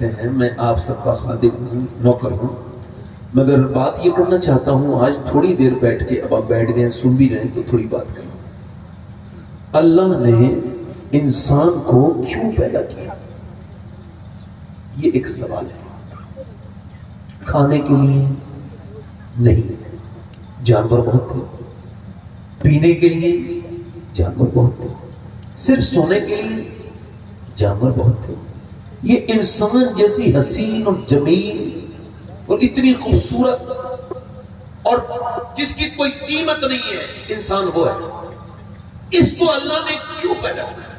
کرتے ہیں، میں آپ سب کا خادم ہوں، نوکر ہوں، مگر بات یہ کرنا چاہتا ہوں آج تھوڑی دیر بیٹھ کے، اب آپ بیٹھ گئے سن بھی رہے ہیں تو تھوڑی بات کریں۔ اللہ نے انسان کو کیوں پیدا کیا؟ یہ ایک سوال ہے۔ کھانے کے لیے نہیں، جانور بہت تھے۔ پینے کے لیے جانور بہت تھے۔ صرف سونے کے لیے جانور بہت تھے۔ یہ انسان جیسی حسین اور جمیل اور اتنی خوبصورت اور جس کی کوئی قیمت نہیں ہے انسان وہ ہے۔ اس کو اللہ نے کیوں پیدا کیا؟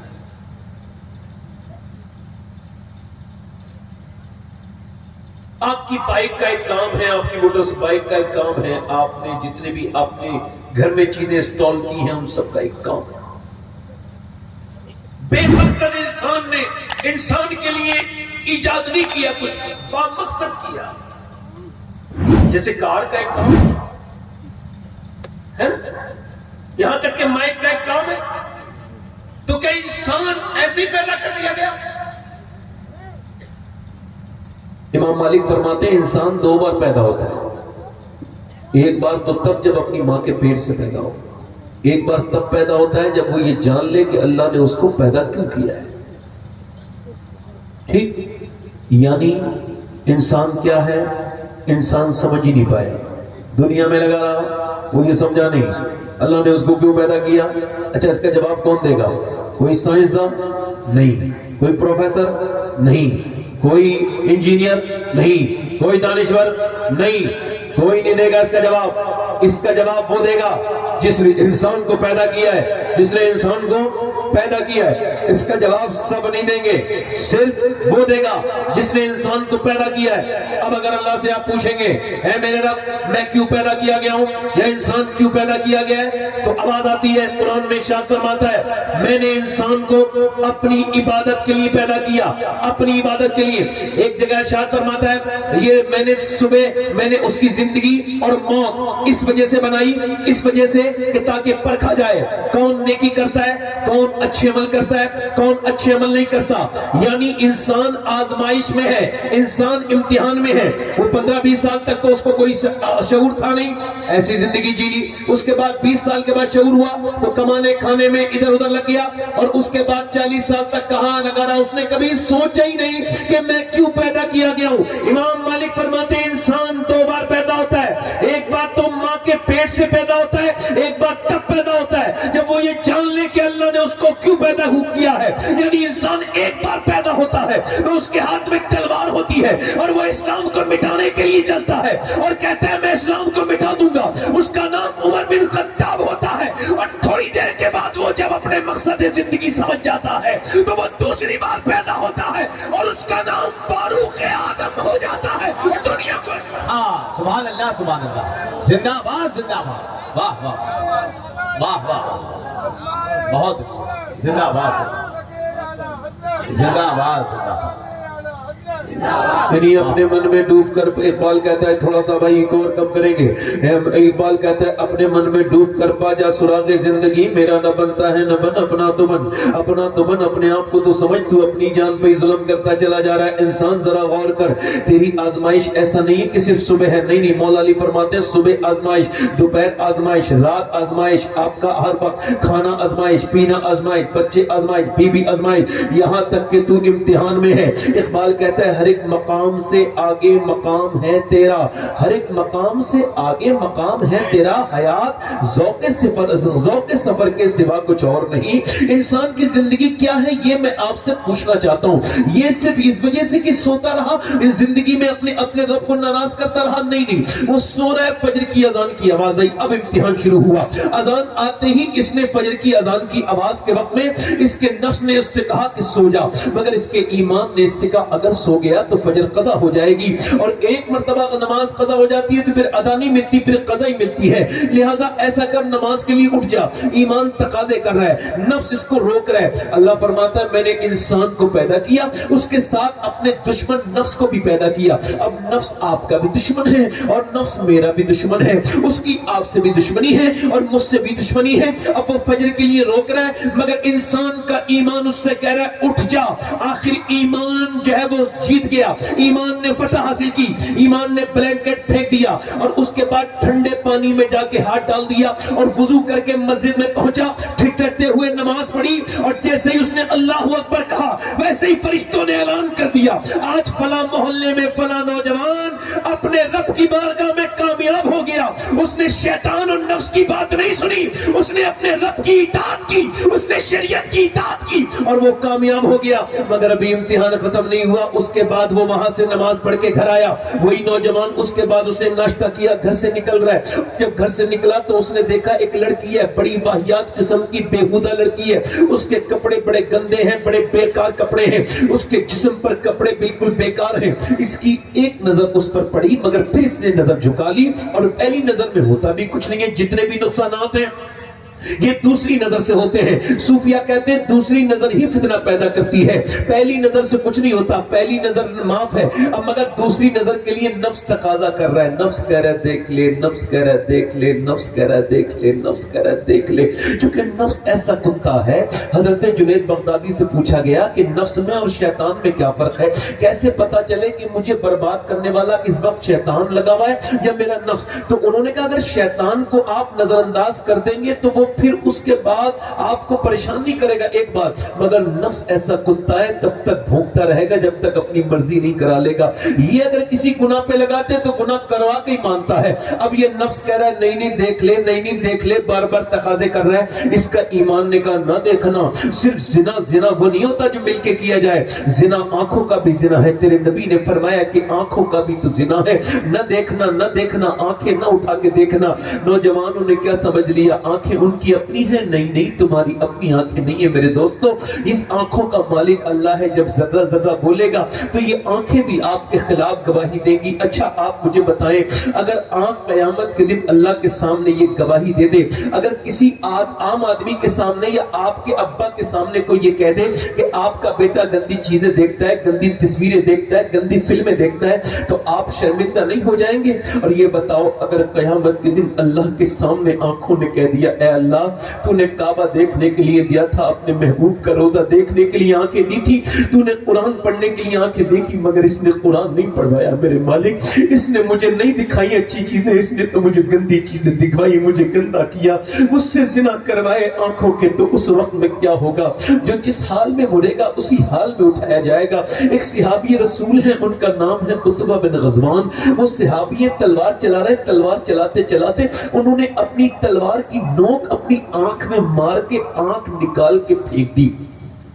آپ کی بائک کا ایک کام ہے، آپ کی موٹر بائک کا ایک کام ہے، آپ نے جتنے بھی آپ نے گھر میں چیزیں انسٹال کی ہیں ان سب کا ایک کام ہے۔ بے مقصد انسان نے انسان کے لیے ایجاد نہیں کیا، کچھ با مقصد کیا۔ جیسے کار کا ایک کام ہے نا، یہاں تک کہ مائک کا ایک کام ہے، تو کیا انسان ایسے ہی پیدا کر دیا گیا؟ امام مالک فرماتے ہیں انسان دو بار پیدا ہوتا ہے۔ ایک بار تو تب جب اپنی ماں کے پیٹ سے پیدا ہو، ایک بار تب پیدا ہوتا ہے جب وہ یہ جان لے کہ اللہ نے اس کو پیدا کیوں کیا ہے۔ ٹھیک؟ یعنی انسان کیا ہے؟ انسان سمجھ ہی نہیں پائے، دنیا میں لگا رہا، وہ یہ سمجھا نہیں اللہ نے اس کو کیوں پیدا کیا۔ اچھا اس کا جواب کون دے گا؟ کوئی سائنسداں نہیں، کوئی پروفیسر نہیں، کوئی انجینئر نہیں، کوئی دانشور نہیں، کوئی نہیں دے گا اس کا جواب۔ اس کا جواب وہ دے گا جس نے انسان کو پیدا کیا ہے، جس نے انسان کو پیدا کیا ہے۔ اس کا جواب سب نہیں دیں گے، صرف وہ دے گا جس نے انسان کو پیدا کیا ہے۔ اب اگر اللہ سے آپ پوچھیں گے اے میرے رب میں کیوں پیدا کیا گیا ہوں یا انسان کیوں پیدا کیا گیا ہے، تو آواز آتی ہے، قرآن میں ارشاد فرماتا ہے میں نے انسان کو اپنی عبادت کے لیے پیدا کیا، اپنی عبادت کے لیے۔ ایک جگہ ارشاد فرماتا ہے یہ میں نے صبح میں نے اس کی زندگی اور موت اس وجہ سے بنائی، اس وجہ سے کہ تاکہ پرکھا جائے کون نیکی کرتا ہے، کون اچھے عمل کرتا ہے، کون اچھے عمل نہیں کرتا۔ یعنی انسان آزمائش میں ہے، انسان امتحان میں ہے۔ وہ 15-20 سال تک تو اس کو کوئی شعور تھا نہیں، ایسی زندگی جی لی۔ اس کے بعد 20 سال کے بعد شعور ہوا تو کمانے کھانے میں ادھر ادھر لگ گیا، اور اس کے بعد 40 سال تک کہاں لگا رہا، اس نے کبھی سوچا ہی نہیں کہ میں کیوں پیدا کیا گیا ہوں۔ امام مالک فرماتے ہیں انسان دو بار پیدا ہوتا ہے، ایک بار تو ماں کے پیٹ سے پیدا ہوتا ہے، ایک بار تب پیدا ہوتا ہے جب وہ یہ جان لے کہ اللہ نے اس کو کیوں پیدا کیا ہے۔ یعنی انسان ایک بار پیدا ہوتا ہے تو اس کے ہاتھ میں تلوار ہوتی ہے اور وہ اسلام کو مٹانے کے لیے چلتا ہے اور کہتا ہے میں اسلام کو مٹا دوں گا۔ اس کا نام عمر بن خطاب ہوتا ہے، اور تھوڑی دیر کے بعد وہ جب اپنے مقصد زندگی سمجھ جاتا ہے تو وہ دوسری بار پیدا ہوتا ہے اور اس کا نام فاروق اعظم ہو جاتا ہے۔ دنیا کو سبحان اللہ سبحان اللہ، زندہ باد زندہ باد، واہ واہ واہ واہ، بہت اچھا، زندہ باد زندہ باد زندہ باد۔ یعنی اپنے من میں ڈوب کر، اقبال کہتا ہے تھوڑا سا بھائی ایک اور کم کریں گے، اقبال کہتا ہے اپنے من میں ڈوب کر پا جا سراغ زندگی، میرا نہ بنتا ہے نہ بن اپنا تو بن، اپنا تو بن، اپنے آپ کو تو سمجھ، تو اپنی جان پہ ظلم کرتا چلا جا رہا ہے۔ انسان ذرا غور کر، تیری آزمائش ایسا نہیں ہے کہ صرف صبح ہے، نہیں نہیں، مولا علی فرماتے ہیں صبح آزمائش، دوپہر آزمائش، رات آزمائش، آپ کا ہر وقت کھانا آزمائش، پینا آزمائش، بچے آزمائش، بیوی آزمائش، یہاں تک کہ تو امتحان میں ہے۔ اقبال کہتا ہے ہر ایک مقام سے آگے مقام ہے تیرا، ہر ایک مقام سے آگے مقام ہے تیرا، حیات ذوق سفر کے سوا کچھ اور نہیں۔ انسان کی زندگی کیا ہے یہ میں آپ سے پوچھنا چاہتا ہوں۔ یہ صرف اس وجہ سے کہ سوتا رہا زندگی میں اپنے رب کو ناراض کرتا رہا، نہیں، وہ سو رہا ہے، فجر کی اذان کی آواز آئی، اب امتحان شروع ہوا۔ اذان آتے ہی اس نے فجر کی اذان کی آواز کے وقت میں اس کے نفس نے اس سے کہا کہ سو جا، مگر اس کے ایمان نے اس سے کہا اگر سو گیا تو فجر فجر قضا ہو جائے گی، اور ایک مرتبہ اگر نماز قضا ہو جاتی ہے تو پھر ادا نہیں ملتی، پھر قضا ہی ملتی ہے۔ لہٰذا ایسا کر، نماز کے لیے اٹھ جا، ایمان تقاضے کر رہا ہے، نفس اس کو روک رہا ہے۔ اللہ فرماتا ہے میں نے انسان کو پیدا کیا، اس کے ساتھ اپنے دشمن نفس کو بھی پیدا کیا۔ اب نفس آپ کا بھی دشمن ہے اور نفس میرا بھی دشمن ہے، اس کی آپ سے بھی دشمنی ہے اور مجھ سے بھی دشمنی ہے۔ اب وہ فجر کے لیے روک رہا ہے، مگر انسان کا ایمان اس سے کہہ رہا ہے اٹھ جا۔ آخر ایمان جو ہے وہ جیت گیا، ایمان نے فتح حاصل کی، ایمان نے بلینکٹ پھینک دیا اور اس کے بعد ٹھنڈے پانی میں جا کے ہاتھ ڈال دیا اور وضو کر کے مسجد میں پہنچا، ٹھٹھرتے ہوئے نماز پڑھی، اور جیسے ہی اس نے اللہ اکبر کہا ویسے ہی فرشتوں نے اعلان کر دیا آج فلاں محلے میں فلاں نوجوان اپنے رب کی بارگاہ میں کامیاب ہو گیا۔ اس نے شیطان اور نفس کی بات نہیں سنی، اس نے اپنے رب کی اطاعت کی، اس نے شریعت کی اطاعت کی اور وہ کامیاب ہو گیا۔ مگر ابھی امتحان ختم نہیں ہوا، اس کے بعد وہ وہاں سے نماز پڑھ کے گھر آیا، وہی نوجوان، اس کے بعد اس نے ناشتہ کیا، گھر سے نکل رہا ہے۔ جب گھر سے نکلا تو اس نے دیکھا ایک لڑکی ہے، بڑی واہیات قسم کی بےہودہ لڑکی ہے، اس کے کپڑے بڑے گندے ہیں، بڑے بیکار کپڑے ہیں، اس کے جسم پر کپڑے بالکل بیکار ہیں۔ اس کی ایک نظر اس پر پڑی، مگر پھر اس نے نظر جھکا لی، اور پہلی نظر میں ہوتا بھی کچھ نہیں ہے، جتنے بھی نقصانات ہیں یہ دوسری نظر سے ہوتے ہیں۔ صوفیہ کہتے ہیں دوسری نظر ہی فتنہ پیدا کرتی ہے، پہلی نظر سے کچھ نہیں ہوتا، پہلی نظر معاف ہے، اب مگر دوسری نظر کے لیے نفس تقاضا کر رہا ہے، نفس کہہ رہا ہے دیکھ لے، نفس کہہ رہا ہے دیکھ لے، نفس کہہ رہا ہے دیکھ لے، نفس کہہ رہا ہے دیکھ لے، کیونکہ نفس ایسا کتا ہے۔ حضرت جنید بغدادی سے پوچھا گیا کہ نفس میں اور شیطان میں کیا فرق ہے، کیسے پتا چلے کہ مجھے برباد کرنے والا اس وقت شیطان لگا ہوا ہے یا میرا نفس؟ تو انہوں نے کہا اگر شیطان کو آپ نظر انداز کر دیں گے تو وہ پھر اس کے بعد آپ کو پریشان نہیں کرے گا ایک بات، مگر نفس ایسا کتا ہے تب تک بھونکتا رہے گا جب تک اپنی مرضی نہیں کرا لے گا۔ یہ اگر کسی گناہ پہ لگاتے تو گناہ کروا کے ہی مانتا ہے، اب یہ نفس کہہ رہا ہے نہیں نہیں دیکھ لے، نہیں نہیں دیکھ لے، بار بار تقاضے کر رہا ہے۔ اس کا ایمان نے کہا نہ دیکھنا، صرف زنا زنا وہ نہیں ہوتا جو مل کے کیا جائے، زنا آنکھوں کا بھی زنا ہے، تیرے نبی نے فرمایا کہ آنکھوں کا بھی تو زنا ہے، نہ دیکھنا نہ دیکھنا، آنکھیں نہ اٹھا کے دیکھنا۔ نوجوانوں نے کیا سمجھ لیا آنکھیں ان کی اپنی ہیں؟ نہیں نہیں، تمہاری اپنی آنکھیں نہیں ہیں میرے دوستو، اس آنکھوں کا مالک اللہ ہے۔ جب ذرہ ذرہ بولے گا تو یہ آنکھیں بھی آپ کے خلاف گواہی دے گی۔ اچھا آپ مجھے بتائیں، اگر آنکھ قیامت کے دن اللہ کے سامنے یہ گواہی دے دے، اگر کسی عام آدمی کے سامنے یا آپ کے ابا کے سامنے کوئی یہ کہہ دے کہ آپ کا بیٹا گندی چیزیں دیکھتا ہے، گندی تصویریں دیکھتا ہے، گندی فلمیں دیکھتا ہے، تو آپ شرمندہ نہیں ہو جائیں گے؟ اور یہ بتاؤ اگر قیامت کے دن اللہ کے سامنے آنکھوں نے کہہ دیا اے اللہ تو نے کعبہ دیکھنے کے لیے دیا تھا، اپنے محبوب کا روزہ دیکھنے کے لیے آنکھیں دی تھی، تو نے قرآن پڑھنے کے لیے آنکھیں دیکھی، مگر اس نے قرآن نہیں پڑھوایا میرے مالک، اس نے مجھے نہیں دکھائی اچھی چیزیں، اس نے تو مجھے گندی چیزیں دکھوائی، مجھے گندا کیا، مجھ سے زنا کروائے آنکھوں کے، تو اس وقت میں کیا ہوگا؟ جو جس حال میں مرے گا اسی حال میں اٹھایا جائے گا۔ ایک صحابی رسول ہیں، ان کا نام ہے عتبہ بن غزوان، وہ صحابی تلوار چلا رہے، تلوار چلاتے چلاتے انہوں نے اپنی تلوار کی نوک اپنی آنکھ میں مار کے آنکھ نکال کے پھینک دی،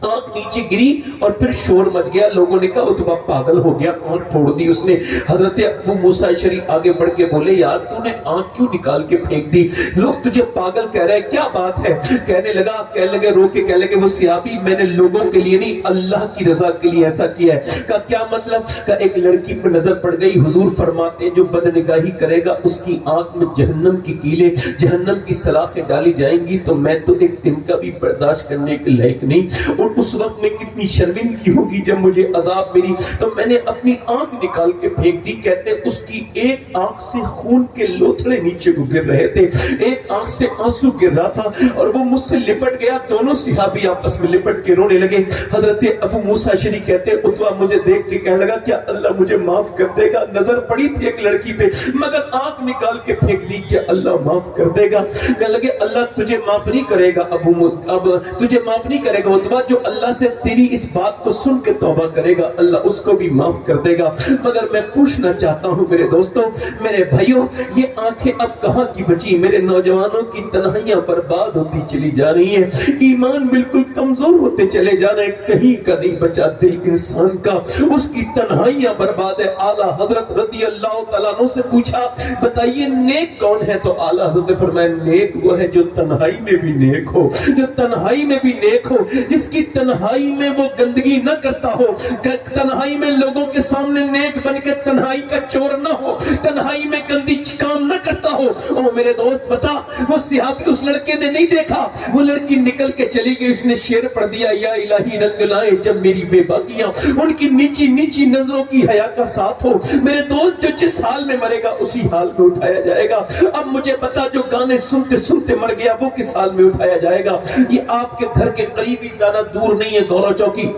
آنکھ نیچے گری اور پھر شور مچ گیا، لوگوں نے کہا عتبہ پاگل ہو گیا، آنکھ پھوڑ دی اس نے۔ حضرت ابو موسیٰ اشعری آگے بڑھ کے بولے یار تو نے آنکھ کیوں نکال کے پھینک دی؟ لوگ تجھے پاگل کہہ رہے ہیں، کیا بات ہے؟ کہنے لگے رو کے کہنے لگے وہ صحابی میں نے لوگوں کے لیے نہیں اللہ کی رضا کے لیے ایسا کیا ہے۔ کہا کیا مطلب؟ کہا ایک لڑکی پر نظر پڑ گئی، حضور فرماتے ہیں جو بدنگاہی کرے گا اس کی آنکھ میں جہنم کی کیلیں، جہنم کی سلاخیں ڈالی جائیں گی، تو میں تو ایک دن کا بھی برداشت کرنے کے لائق نہیں، اور اس وقت میں کتنی شرمندگی ہوگی جب مجھے عذاب ملی، تو میں نے اپنی آنکھ نکال کے پھینک دی۔ کہتے اس کی ایک آنکھ سے خون کے لوتھڑے نیچے کو گر رہے تھے، ایک آنکھ سے آنسو گر رہا تھا، اور وہ مجھ سے لپٹ گیا، دونوں صحابی آپس میں لپٹ کے رونے لگے۔ حضرت ابو موسیٰ اشعری کہتے عتبہ مجھے دیکھ کے کہنے لگا کیا اللہ مجھے معاف کر دے گا؟ نظر پڑی تھی ایک لڑکی پہ مگر آنکھ نکال کے پھینک دی، کیا اللہ معاف کر دے گا؟ کہنے لگے اللہ تجھے معاف نہیں کرے گا اب تجھے معاف نہیں کرے گا عتبہ، جو اللہ سے تیری اس بات کو سن کے توبہ کرے گا اللہ اس کو بھی معاف کر دے گا۔ مگر میں پوچھنا چاہتا ہوں میرے دوستوں، میرے بھائیوں، یہ آنکھیں اب کہاں کی بچی؟ میرے نوجوانوں کی تنہائیاں برباد ہوتی چلی جا رہی ہیں، ایمان بالکل کمزور ہوتے چلے جا رہے ہیں، کہیں کا نہیں بچا دل انسان کا، اس کی تنہائیاں برباد ہے۔ اعلیٰ حضرت رضی اللہ تعالیٰ عنہ سے پوچھا بتائیے نیک کون ہے؟ تو اعلیٰ حضرت نے فرمایا نیک وہ ہے جو تنہائی میں بھی نیک ہو، جو تنہائی میں بھی نیک ہو، جس کی تنہائی میں وہ گندگی نہ کرتا ہو, تنہائی میں لوگوں کے سامنے نیک بن کے تنہائی کا چور نہ ہو, تنہائی میں گندی کام نہ کرتا ہو. او میرے دوست بتا, وہ صحابی اس لڑکے نے نہیں دیکھا, وہ لڑکی نکل کے چلی گئی, اس نے شعر پڑھ دیا, یا الہی رنگ لائے جب میری بے باکیاں, ان کی نیچی نیچی نظروں کی حیا کا ساتھ ہو. میرے دوست, جو جس حال میں مرے گا اسی حال میں اٹھایا جائے گا. اب مجھے بتا, جو گانے سنتے سنتے مر گیا وہ کس حال میں اٹھایا جائے گا؟ یہ آپ کے گھر کے قریب ہی, زیادہ دور نہیں ہے, گورا چوکی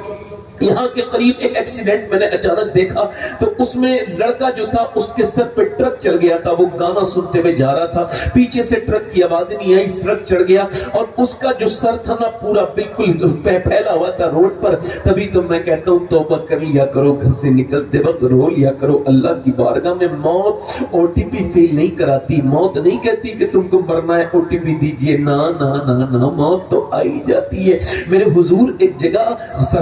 یہاں کے قریب ایک ایکسیڈنٹ میں نے اچانک دیکھا, تو اس میں لڑکا جو تھا اس کے سر پہ ٹرک چل گیا تھا, وہ گانا سنتے ہوئے جا رہا تھا, پیچھے سے ٹرک کی آواز نہیں آئی, ٹرک چڑھ گیا اور اس کا جو سر تھا نا پورا بالکل پھیلا ہوا تھا روڈ پر. تبھی تو میں کہتا ہوں توبہ کر لیا کرو, گھر سے نکلتے وقت رو لیا کرو. اللہ کی بارگاہ میں موت او ٹی پی فیل نہیں کراتی, موت نہیں کہتی کہ تم کو مرنا ہے او ٹی پی دیجئے, نا نا نا نا, موت تو آئی جاتی ہے. میرے حضور ایک جگہ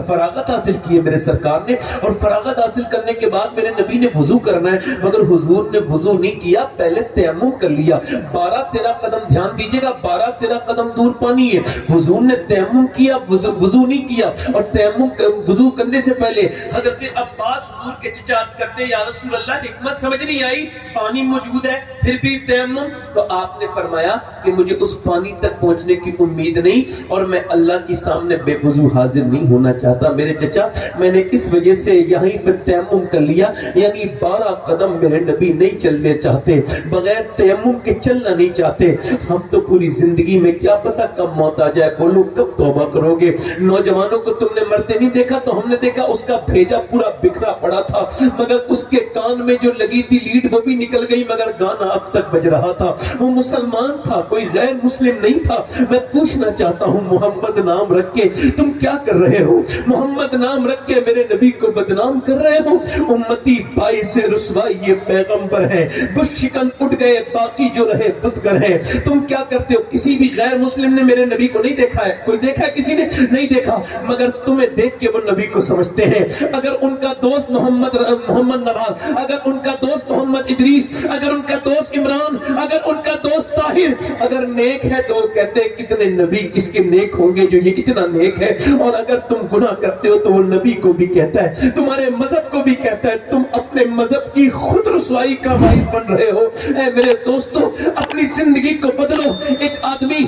فراغت حاصل کی ہے میرے سرکار نے, اور فراغت حاصل کرنے کے بعد میرے نبی نے وضو کرنا ہے, مگر حضور نے وضو نہیں کیا, پہلے تیمم کر لیا. 12-13 قدم, دھیان دیجئے گا, 12-13 قدم دور پانی ہے. حضور نے تیمم کیا, وضو نہیں کیا. اور تیمم وضو کرنے سے پہلے حضرت عباس حضور کے چچا عرض کرتے, یا رسول اللہ حکمت سمجھ نہیں آئی, پانی موجود ہے پھر بھی تیمم. تو آپ نے فرمایا کہ مجھے اس پانی تک پہنچنے کی امید نہیں, اور میں اللہ کی سامنے بے وضو حاضر نہیں ہونا چاہتا. میرے چچا, میں نے اس وجہ سے یہیں پہ تیمم کر لیا, یعنی 12 قدم میرے نبی نہیں چلنے چاہتے, بغیر تیمم کے چلنا نہیں چاہتے. ہم تو پوری زندگی میں کیا پتا کب موت آ جائے, بولو کب توبہ کرو گے؟ نوجوانوں کو تم نے مرتے نہیں دیکھا, تو ہم نے دیکھا اس کا بھیجا پورا بکھرا پڑا تھا, مگر اس کے کان میں جو لگی تھی لیڈ وہ بھی نکل گئی, مگر گانا اب تک بج رہا تھا. وہ مسلمان تھا, کوئی غیر مسلم نہیں تھا. میں پوچھنا چاہتا ہوں, محمد نام رکھ کے تم کیا کر رہے ہو؟ محمد نام رکھ کے میرے نبی کو بدنام کر رہے ہو. امتی باعث رسوائی یہ پیغمبر ہے, بت شکن اٹھ گئے, باقی جو رہے بتگر ہیں. تم کیا کرتے ہو؟ کسی بھی غیر مسلم نے میرے نبی کو نہیں دیکھا ہے, کوئی دیکھا ہے کسی نے؟ نہیں دیکھا, مگر تمہیں دیکھ کے وہ نبی کو سمجھتے ہیں. اگر ان کا دوست محمد نواز, اگر ان کا دوست محمد ادریس, اگر ان کا دوست عمران, اگر ان کا دوست طاہر اگر نیک ہے تو وہ کہتے ہیں کتنے نبی کس کے نیک ہوں گے جو یہ اتنا نیک ہے. اور اگر تم گناہ کرتے ہو تو وہ نبی کو بھی کہتا ہے, تمہارے مذہب کو بھی کہتا ہے. تم اپنے مذہب کی خود رسوائی کا باعث بن رہے ہو. اے میرے دوستو, اپنی زندگی کو بدلو. ایک آدمی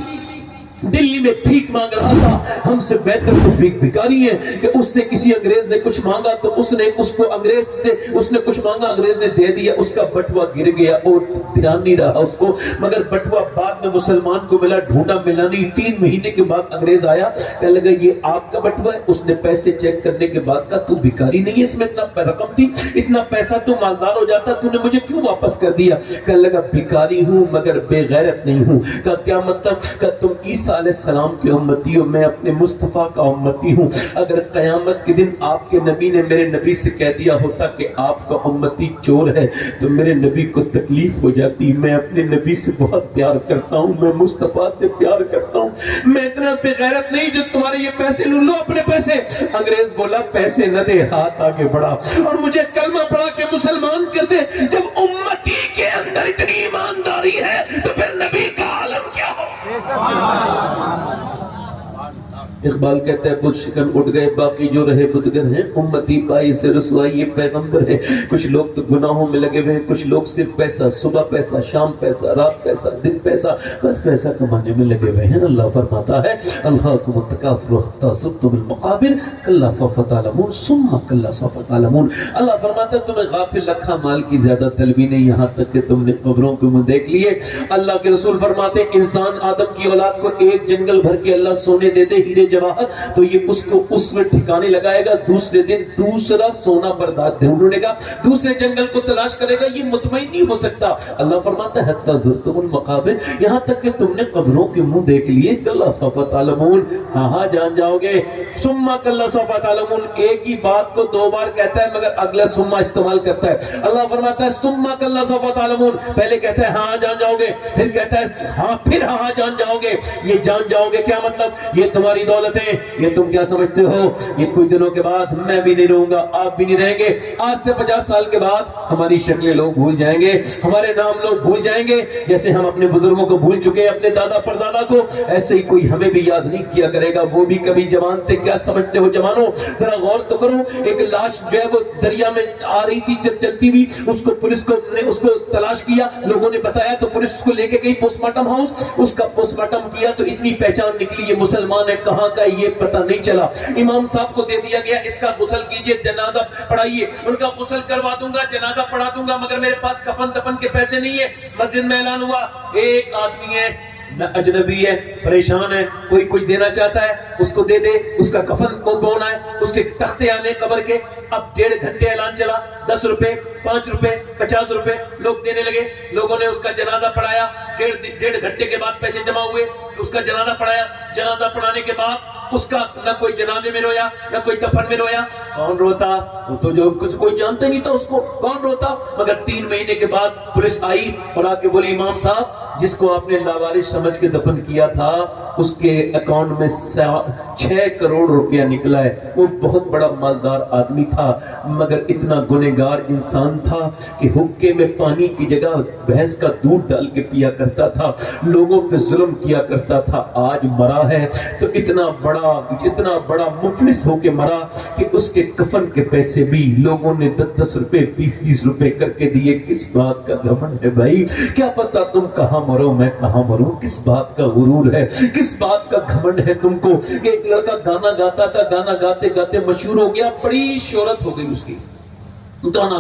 دلی میں بھیک مانگ رہا تھا, ہم سے بہتر تو بھکاری ہے کہ اس سے کسی انگریز نے کچھ مانگا تو اس نے اس کو انگریز سے اس نے کچھ مانگا, انگریز نے دے دیا, اس کا بٹوا گر گیا اور دھیان نہیں رہا اس کو, مگر بٹوا بعد میں مسلمان کو ملا, ڈھونڈا ملا نہیں. 3 مہینے کے بعد انگریز آیا, کہنے لگا یہ آپ کا بٹوا ہے. اس نے پیسے چیک کرنے کے بعد کہا تو بھکاری نہیں ہے, اس میں اتنا رقم تھی, اتنا پیسہ تو مالدار ہو جاتا, تو نے مجھے کیوں واپس کر دیا؟ کہنے لگا بھکاری ہوں مگر بے غیرت نہیں ہوں. کہا کیا مطلب؟ کہا تم عیسیٰ علیہ السلام کے امتی ہو, میں اپنے مصطفیٰ کا امتی ہوں. اگر قیامت کے دن آپ کے نبی نے میرے نبی سے کہہ دیا ہوتا کہ آپ کا امتی چور ہے تو میرے نبی کو تکلیف ہو جاتی. میں اپنے نبی سے بہت پیار کرتا ہوں, میں مصطفیٰ سے پیار کرتا ہوں, میں اتنا بے غیرت نہیں جو تمہارے یہ پیسے لو اپنے پیسے. انگریز بولا پیسے نہ دے, ہاتھ آگے بڑھا اور مجھے کلمہ پڑھا کے مسلمان کر دے. جب امتی کے اندر اتنی ایمانداری ہے تو پھر نبی کا عالم کیا ہو؟ اقبال کہتا ہے بت شکن اٹھ گئے, باقی جو رہے بتگر ہیں. امتی باعث رسوائی یہ پیغمبر ہے. کچھ لوگ تو گناہوں میں لگے ہوئے ہیں, کچھ لوگ صرف پیسہ, صبح پیسہ, شام پیسہ, رات پیسہ, دن پیسہ, بس پیسہ کمانے میں لگے ہوئے ہیں. اللہ فرماتا ہے الہاکم التکاثر حتی زرتم المقابر کلا سوف تعلمون ثم کلا سوف تعلمون. اللہ فرماتا ہے تمہیں غافل رکھا مال کی زیادہ طلبی نہیں, یہاں تک کہ تم نے قبروں کو منہ دیکھ لیے. اللہ کے رسول فرماتے ہیں انسان آدم کی اولاد کو ایک جنگل بھر کے اللہ سونے دیتے, ہیرے جواہر, تو یہ اس کو اس میں ٹھکانے لگائے گا. دوسرے دن دوسرا سونا برداشت ڈھونڈے گا, دوسرے جنگل کو تلاش کرے گا, یہ مطمئن نہیں ہو سکتا. اللہ فرماتا ہے حتی زرتم المقابر, یہاں تک کہ تم نے قبروں کے منہ دیکھ لیے. کلا سوف تعلمون, ہاں جان جاؤ گے. ثم کلا سوف تعلمون, ایک ہی بات کو 2 بار کہتا ہے مگر اگلا ثم استعمال کرتا ہے. اللہ فرماتا ہے ثم کلا سوف تعلمون, پہلے کہتا ہے ہاں جان جاؤ گے, پھر کہتا ہے ہاں پھر ہاں جان جاؤ گے. یہ جان جاؤ گے کیا مطلب؟ یہ تمہاری دولت دولتیں، یہ تم کیا سمجھتے ہو یہ کچھ دنوں کے بعد میں بھی نہیں رہوں گا، آپ بھی نہیں رہیں گے، آج سے 50 سال کے بعد ہماری شکلیں لوگ بھول جائیں گے، ہمارے نام لوگ بھول جائیں گے، جیسے ہم اپنے بزرگوں کو بھول چکے اپنے دادا پردادا کو، ایسے ہی کوئی ہمیں بھی یاد نہیں کیا کرے گا، وہ بھی کبھی جوان تھے۔ کیا سمجھتے ہو جوانوں؟ ذرا غور تو کرو، ایک لاش جو ہے وہ دریا میں آ رہی تھی چلتی ہوئی، اس کو پولیس نے اس کو تلاش کیا، لوگوں نے بتایا تو پولیس اس کو لے کے گئی پوسٹ مارٹم ہاؤس، اس کا پوسٹ مارٹم کیا تو اتنی پہچان نکلی یہ مسلمان ہے، کہاں کا یہ پتہ نہیں چلا۔ امام صاحب کو دے دیا گیا، اس کا غسل کیجئے، جنازہ پڑھائیے، ان کا غسل کروا دوں گا، جنازہ پڑھا دوں گا، مگر میرے پاس کفن دفن کے پیسے نہیں ہے۔ مسجد میں اعلان ہوا، ایک آدمی ہے اجنبی ہے، پریشان ہے، کوئی کچھ دینا چاہتا ہے اس کو دے دے، اس کا کفن بونا ہے، اس کے تختے آنے قبر کے۔ اب 1.5 گھنٹے اعلان چلا، 10 روپے، 5 روپے، 50 روپے لوگ دینے لگے، لوگوں نے اس کا جنازہ پڑھایا، 1.5 گھنٹے کے بعد پیسے جمع ہوئے، اس کا جنازہ پڑھایا، جنازہ پڑھانے کے بعد اس کا نہ کوئی جنازے میں رویا نہ کوئی دفن میں رویا۔ کون روتا؟ وہ تو جو کچھ کوئی جانتے نہیں تھا اس کو، کون روتا؟ مگر 3 مہینے کے بعد پولیس آئی اور آ کے بولی امام صاحب جس کو آپ نے لاوارث سمجھ کے دفن کیا تھا اس کے اکاؤنٹ میں 6 کروڑ روپیہ نکلا ہے۔ وہ بہت بڑا مالدار آدمی تھا مگر اتنا گنہگار انسان تھا کہ حقے میں پانی کی جگہ بھینس کا دودھ ڈال کے پیا کرتا تھا، لوگوں پہ ظلم کیا کرتا تھا، آج مرا ہے تو اتنا بڑا مفلس ہو کے مرا کہ اس کے کفن کے پیسے بھی لوگوں نے 10 روپے 20 روپے کر کے دیے۔ کس بات کا گھمنڈ ہے بھائی؟ کیا پتا تم کہاں مرو میں کہاں مروں؟ کس بات کا غرور ہے؟ کس بات کا گھمنڈ ہے تم کو؟ ایک لڑکا گانا گاتا تھا، گانا گاتے گاتے مشہور ہو گیا، بڑی شہرت ہو گئی اس کی، گانا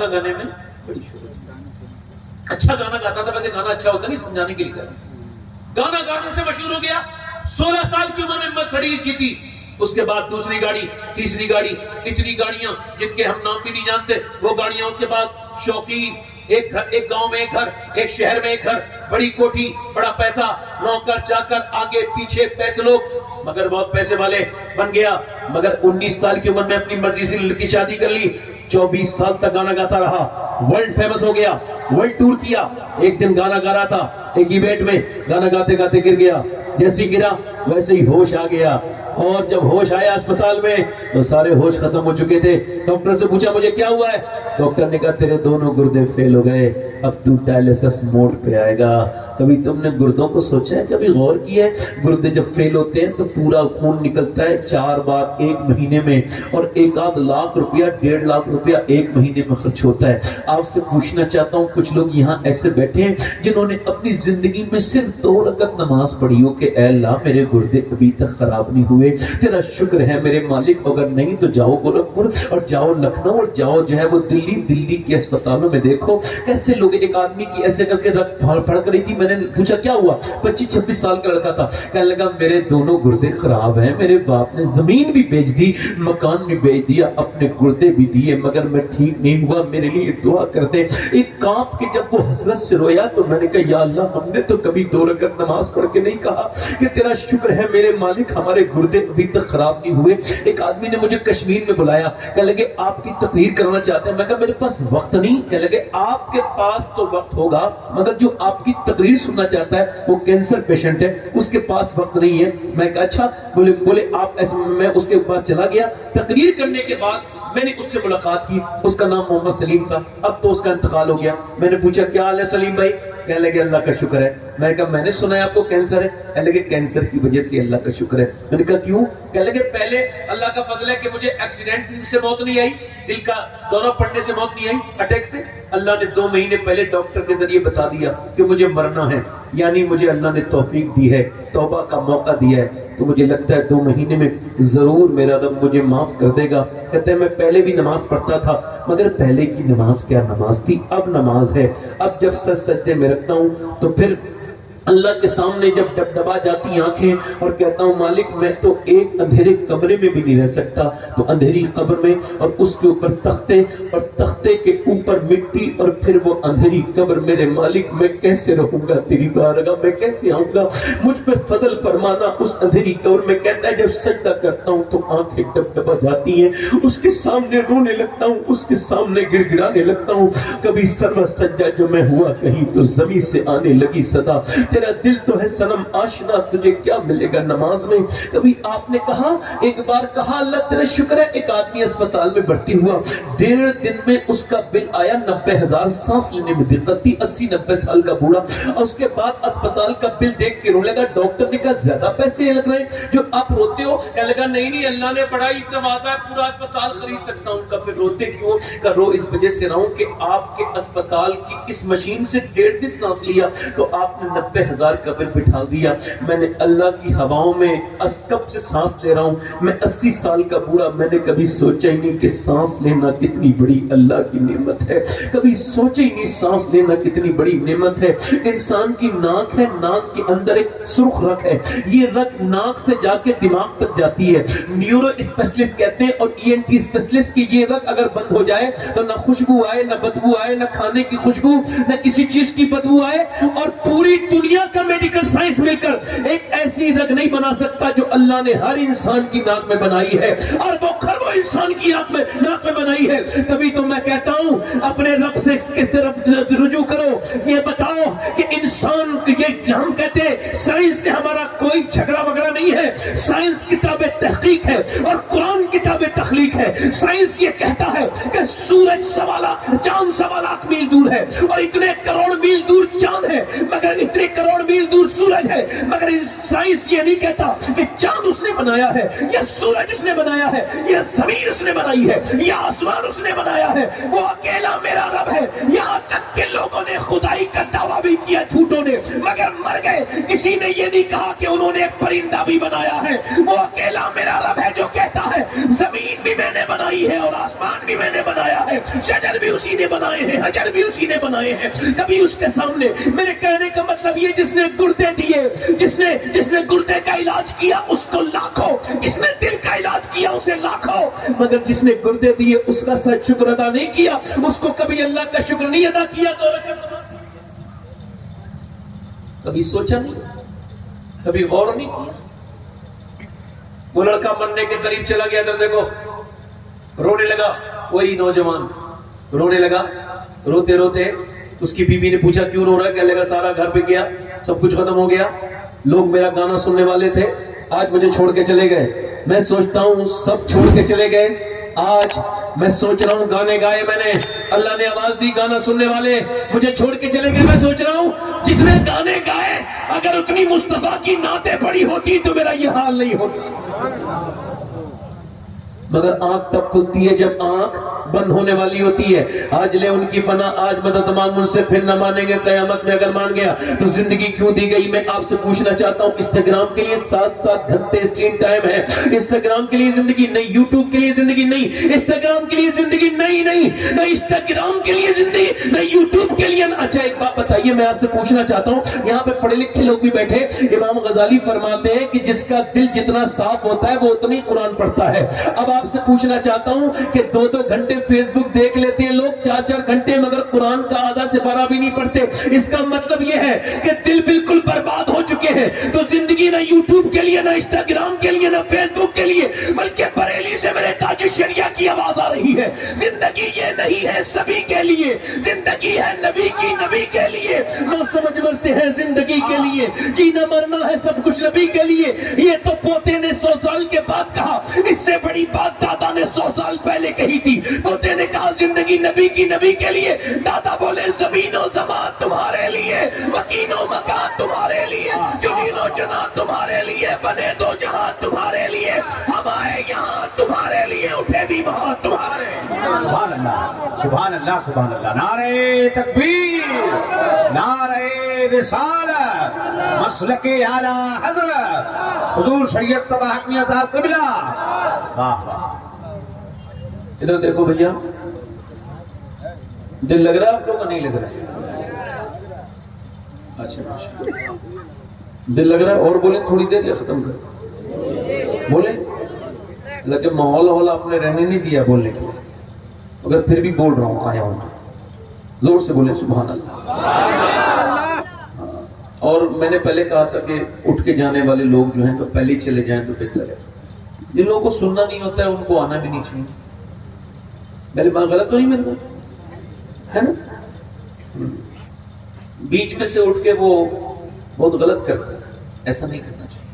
گانے میں بڑی شہرت، اچھا گانا گاتا تھا، ویسے گانا اچھا ہوتا نہیں، سمجھانے کے لیے گانا گانے سے مشہور ہو گیا۔ 16 سال کی عمر میں مرسڈیز جیتی، اس کے بعد دوسری گاڑی، تیسری گاڑی، اتنی گاڑیاں جن کے ہم نام بھی نہیں جانتے، وہ گاڑیاں اس کے بعد شوقین، ایک گاؤں میں ایک گھر، ایک شہر میں ایک گھر، بڑی کوٹھی، بڑا پیسہ، نوکر چاکر، آگے پیچھے پیسے لوگ، مگر بہت پیسے والے بن گیا۔ مگر 19 سال کی عمر میں اپنی مرضی سے لڑکی شادی کر لی، 24 سال تک گانا گاتا رہا، ورلڈ فیمس ہو گیا، ورلڈ ٹور کیا۔ ایک دن گانا گا رہا تھا ایک ایونٹ میں، گانا گاتے گاتے گر گیا، جیسے گرا ویسے ہی ہوش آ گیا، اور جب ہوش آیا اسپتال میں تو سارے ہوش ختم ہو چکے تھے۔ ڈاکٹر سے پوچھا مجھے کیا ہوا ہے؟ ڈاکٹر نے کہا تیرے دونوں گردے فیل ہو گئے، اب تو ڈائلیسس موڈ پہ آئے گا۔ کبھی تم نے گردوں کو سوچا ہے، کبھی غور کیا ہے؟ گردے جب فیل ہوتے ہیں تو پورا خون نکلتا ہے 4 بار 1 مہینے میں، اور 1 لاکھ روپیہ 1.5 لاکھ روپیہ 1 مہینے میں خرچ ہوتا ہے۔ آپ سے پوچھنا چاہتا ہوں، کچھ لوگ یہاں ایسے بیٹھے ہیں جنہوں نے اپنی زندگی میں صرف 2 رکعت نماز پڑھی ہو کہ اے اللہ میرے گردے ابھی تک خراب نہیں ہوئے، تیرا شکر ہے میرے مالک، اگر نہیں تو جاؤ گورکھپور اور جاؤ لکھنؤ اور جاؤ جو ہے وہ دلی کے اسپتالوں میں دیکھو کیسے لوگ۔ ایک آدمی کی ایسے کر کے رگ پھڑ کر رہی تھی، میں نے پوچھا کیا ہوا؟ 25-26 سال کا لڑکا تھا، کہنے لگا میرے دونوں گردے خراب ہیں، میرے باپ نے زمین بھی بیچ دی، مکان بھی بیچ دیا، اپنے گردے بھی دیے، مگر میں ٹھیک نہیں ہوا، میرے لیے دعا کر دے۔ ایک کانپ کے جب وہ حسرت سے رویا تو میں نے کہا یا اللہ ہم نے تو کبھی 2 رکعت نماز پڑھ کے نہیں کہا کہ تیرا شکر ہے میرے مالک ہمارے گردے ابھی تک خراب نہیں ہوئے۔ ایک آدمی نے مجھے کشمیر میں بلایا، کہنے لگے آپ کی تقریر کرنا چاہتے ہیں، میں کہا میرے پاس وقت نہیں۔ کہنے لگے آپ کے پاس تو وقت ہوگا مگر جو آپ کی تقریر سننا چاہتا ہے وہ کینسر پیشنٹ ہے، اس کے پاس وقت نہیں ہے۔ میں کہا اچھا، بولے آپ ایسے، میں اس کے پاس چلا گیا، تقریر کرنے کے بعد میں نے اس سے ملاقات کی، اس کا نام محمد سلیم تھا، اب تو اس کا انتقال ہو گیا۔ میں نے پوچھا کیا حال ہے سلیم بھائی؟ کہنے لگے اللہ کا شکر ہے۔ میں نے کہا میں نے سنا ہے آپ کو کینسر ہے؟ کہنے لگے کینسر کی وجہ سے اللہ کا شکر ہے۔ میں نے کہا کیوں؟ کہنے لگے پہلے اللہ کا فضل ہے کہ مجھے ایکسیڈنٹ سے موت نہیں آئی، دل کا دورہ پڑنے سے موت نہیں آئی، اٹیک سے۔ اللہ نے 2 مہینے پہلے ڈاکٹر کے ذریعے بتا دیا کہ مجھے مرنا ہے، یعنی مجھے اللہ نے توفیق دی ہے، توبہ کا موقع دیا ہے، تو مجھے لگتا ہے 2 مہینے میں ضرور میرا رب مجھے معاف کر دے گا۔ کہتے ہیں میں پہلے بھی نماز پڑھتا تھا مگر پہلے کی نماز کیا نماز تھی، اب نماز ہے، اب جب سر سجدے میں رکھتا ہوں تو پھر اللہ کے سامنے جب ڈبڈبا جاتی آنکھیں اور کہتا ہوں مالک میں تو ایک اندھیرے کمرے میں بھی نہیں رہ سکتا، تو اندھیری قبر میں اور اس کے اوپر تختے اور تختے کے اوپر مٹی اور پھر وہ اندھیری قبر، میرے مالک میں کیسے رہوں گا تیری بارگاہ میں، کیسے آؤں گا؟ مجھ پہ فضل فرمانا۔ اس اندھیری قبر میں کہتا ہے جب سجدہ کرتا ہوں تو آنکھیں ڈبڈبا جاتی ہیں، اس کے سامنے رونے لگتا ہوں، اس کے سامنے گڑ گڑانے لگتا ہوں۔ کبھی سرو سجدہ جو میں ہوا کہیں تو زمین سے آنے لگی صدا، تیرا دل تو ہے صنم آشنا، تجھے کیا ملے گا نماز میں؟ کبھی آپ نے کہا، ایک بار کہا اللہ تیرا شکر ہے، ایک آدمی اسپتال میں بھرتی ہوا، 1.5 دن میں اس کا بل آیا 90,000، سانس لینے میں دقت تھی، 80-90 سال کا بوڑھا، اور اس کے بعد اسپتال کا بل دیکھ کے رونے لگا۔ ڈاکٹر نے کہا زیادہ پیسے لگ رہے ہیں جو آپ روتے ہو؟ کہنے لگا نہیں اللہ نے بڑا ہی نوازا ہے، پورا اسپتال خرید سکتا ہوں۔ کا پھر روتے کیوں؟ کہ رو اس وجہ سے رہوں کہ آپ کے اسپتال کی اس مشین سے 1.5 دن سانس لیا تو آپ نے 90,000 کا بل بٹھا دیا۔ میں نے اللہ کی ہواؤں میں کب سے سانس لے رہا ہوں، میں 80 سال کا بوڑھا، میں نے کبھی سوچا ہی نہیں کہ سانس لینا کتنی بڑی اللہ کی نعمت ہے، کبھی سوچا ہی نہیں سانس لینا کتنی بڑی نعمت ہے۔ انسان کی ناک ہے، ناک کے اندر ایک سرخ رگ ہے، یہ رگ ناک سے جا کے دماغ تک جاتی ہے۔ نیورو اسپیشلسٹ کہتے ہیں اور ENT اسپیشلسٹ کہ یہ رگ اگر بند ہو جائے تو نہ خوشبو آئے، نہ بدبو آئے، نہ کھانے کی خوشبو، نہ کسی چیز کی بدبو آئے۔ اور پوری دنیا کا میڈیکل سائنس مل کر ایک ایسی رگ نہیں بنا سکتا جو اللہ نے ہر انسان کی ناک میں بنائی ہے، اور وہ خربوں انسان کی ناک میں بنائی ہے۔ تبھی تو میں کہتا ہوں اپنے رب سے اس کی طرف رجوع کرو، یہ بتاؤ کہ انسان، یہ ہم کہتے ہیں سائنس سے ہمارا کوئی جھگڑا وگڑا نہیں ہے، سائنس کتاب تحقیق ہے اور قرآن کتاب تخلیق ہے۔ سائنس یہ کہتا ہے کہ سورج 1.25 لاکھ، چاند 1.25 لاکھ میل دور ہے، اور اتنے کروڑ میل دور چاند ہے، مگر اتنے کروڑ میل دور سورج ہے، مگر سائنس یہ نہیں کہتا کہ چاند اس نے بنایا ہے، یا سورج اس نے بنایا ہے، یا زمین اس نے بنائی ہے، یا آسمان اس نے بنایا ہے، وہ اکیلا میرا رب ہے۔ یہاں تک کہ لوگوں نے خدائی کا دعویٰ بھی کیا جھوٹوں نے، مگر مر گئے، کسی نے یہ نہیں کہا کہ انہوں نے ایک پرندہ بھی بنایا ہے۔ وہ اکیلا میرا رب ہے جو کہتا ہے زمین بھی میں نے بنائی ہے اور آسمان بھی میں نے بنایا ہے، شجر بھی اسی نے بنائے ہیں، حجر بھی اسی نے بنائے ہیں۔ کبھی اس کے سامنے، میرے کہنے کا مطلب یہ، جس نے گردے دیے، جس نے گردے کا علاج کیا اس کو لاکھوں، جس نے دل کا علاج کیا اسے لاکھوں، مگر جس نے گردے دیے اس کا سچ شکر ادا نہیں کیا، اس کو کبھی اللہ کا شکر نہیں ادا کیا تو کبھی سوچا نہیں، کبھی غور نہیں کیا۔ وہ لڑکا مرنے کے قریب چلا گیا تو دیکھو رونے لگا، وہی نوجوان رونے لگا، روتے روتے اس کی بیوی نے پوچھا کیوں رو رہا ہے؟ کہنے لگا سارا گھر پہ گیا، سب کچھ ختم ہو گیا، لوگ میرا گانا سننے والے تھے، آج مجھے چھوڑ کے چلے گئے، میں سوچتا ہوں سب چھوڑ کے چلے گئے، آج میں سوچ رہا ہوں گانے گائے میں نے، اللہ نے آواز دی گانا سننے والے مجھے چھوڑ کے چلے گئے، میں سوچ رہا ہوں جتنے گانے گائے اگر اتنی مصطفیٰ کی نعتیں پڑھی ہوتی تو میرا یہ حال نہیں ہوتا۔ مگر آنکھ تب کھلتی ہے جب آنکھ بند ہونے والی ہوتی ہے۔ آج لے ان کی پناہ، آج مدد مانگ ان سے، پھر نہ مانیں گے قیامت میں۔ اگر مان گیا تو زندگی کیوں دی گئی؟ میں آپ سے پوچھنا چاہتا ہوں، انسٹاگرام کے لیے 7 گھنٹے اسکرین ٹائم ہے، انسٹاگرام کے لیے زندگی نہیں، یوٹیوب کے لیے زندگی نہیں، انسٹاگرام کے لیے زندگی نہیں، نہ انسٹاگرام کے لیے زندگی، نہ یوٹیوب کے لیے۔ اچھا ایک بات بتائیے، میں آپ سے پوچھنا چاہتا ہوں، یہاں پہ پڑھے لکھے لوگ بھی بیٹھے، امام غزالی فرماتے ہیں کہ جس کا دل جتنا صاف ہوتا ہے وہ اتنی قرآن پڑھتا ہے۔ اب آپ سے پوچھنا چاہتا ہوں کہ 2 گھنٹے فیس بک دیکھ لیتے ہیں لوگ، 4 گھنٹے، مگر قرآن کا آدھا سپارہ بھی نہیں پڑھتے۔ اس کا مطلب یہ ہے کہ دل بالکل برباد ہو چکے ہیں۔ تو زندگی نہ یوٹیوب کے لیے، نہ انسٹاگرام کے لیے، نہ فیس بک کے لیے، بلکہ بریلی سے میرے تاج شریعہ کی آواز آ رہی ہے، زندگی یہ نہیں ہے سبھی کے لیے، زندگی ہے نبی کی، نبی کے لیے۔ نہ سمجھ مرتے ہیں زندگی کے لیے، جینا مرنا ہے سب کچھ نبی کے لیے۔ یہ تو پوتے نے 100 سال کے بعد کہا، اس سے بڑی بات دادا نے 100 سال پہلے کہی تھی۔ پوتے نے کہا زندگی نبی کی، نبی کے لیے، دادا بولے زمین و زمان تمہارے لیے، مکین و مکان تمہارے لیے، جنین و جنان تمہارے لیے، بنے 2 جہان تمہارے لیے، ہم آئے یہاں تمہارے لیے، اٹھے بھی وہاں تمہارے۔ سبحان اللہ، سبحان اللہ، سبحان اللہ، نعرہ تکبیر، نعرہ رسالت، مسلک اعلی حضرت حضور سید صباح میاں صاحب قبلہ۔ واہ واہ، ادھر دیکھو بھیا، دل لگ رہا ہے آپ لوگوں کا؟ نہیں لگ رہا؟ اچھا دل لگ رہا ہے؟ اور بولے تھوڑی دیر یا ختم کر؟ بولے لیکن ماحول آپ نے رہنے نہیں دیا بولنے کے لیے، مگر پھر بھی بول رہا ہوں، آیا ہوں، زور سے بولے سبحان اللہ۔ اور میں نے پہلے کہا تھا کہ اٹھ کے جانے والے لوگ جو ہیں تو پہلے ہی چلے جائیں تو بہتر ہے، جن لوگوں کو سننا نہیں ہوتا ہے ان کو آنا بھی نہیں چاہیے۔ میری بات غلط تو نہیں میرے بات ہے نا؟ بیچ میں سے اٹھ کے وہ بہت غلط کرتا ہے. ایسا نہیں کرنا چاہیے.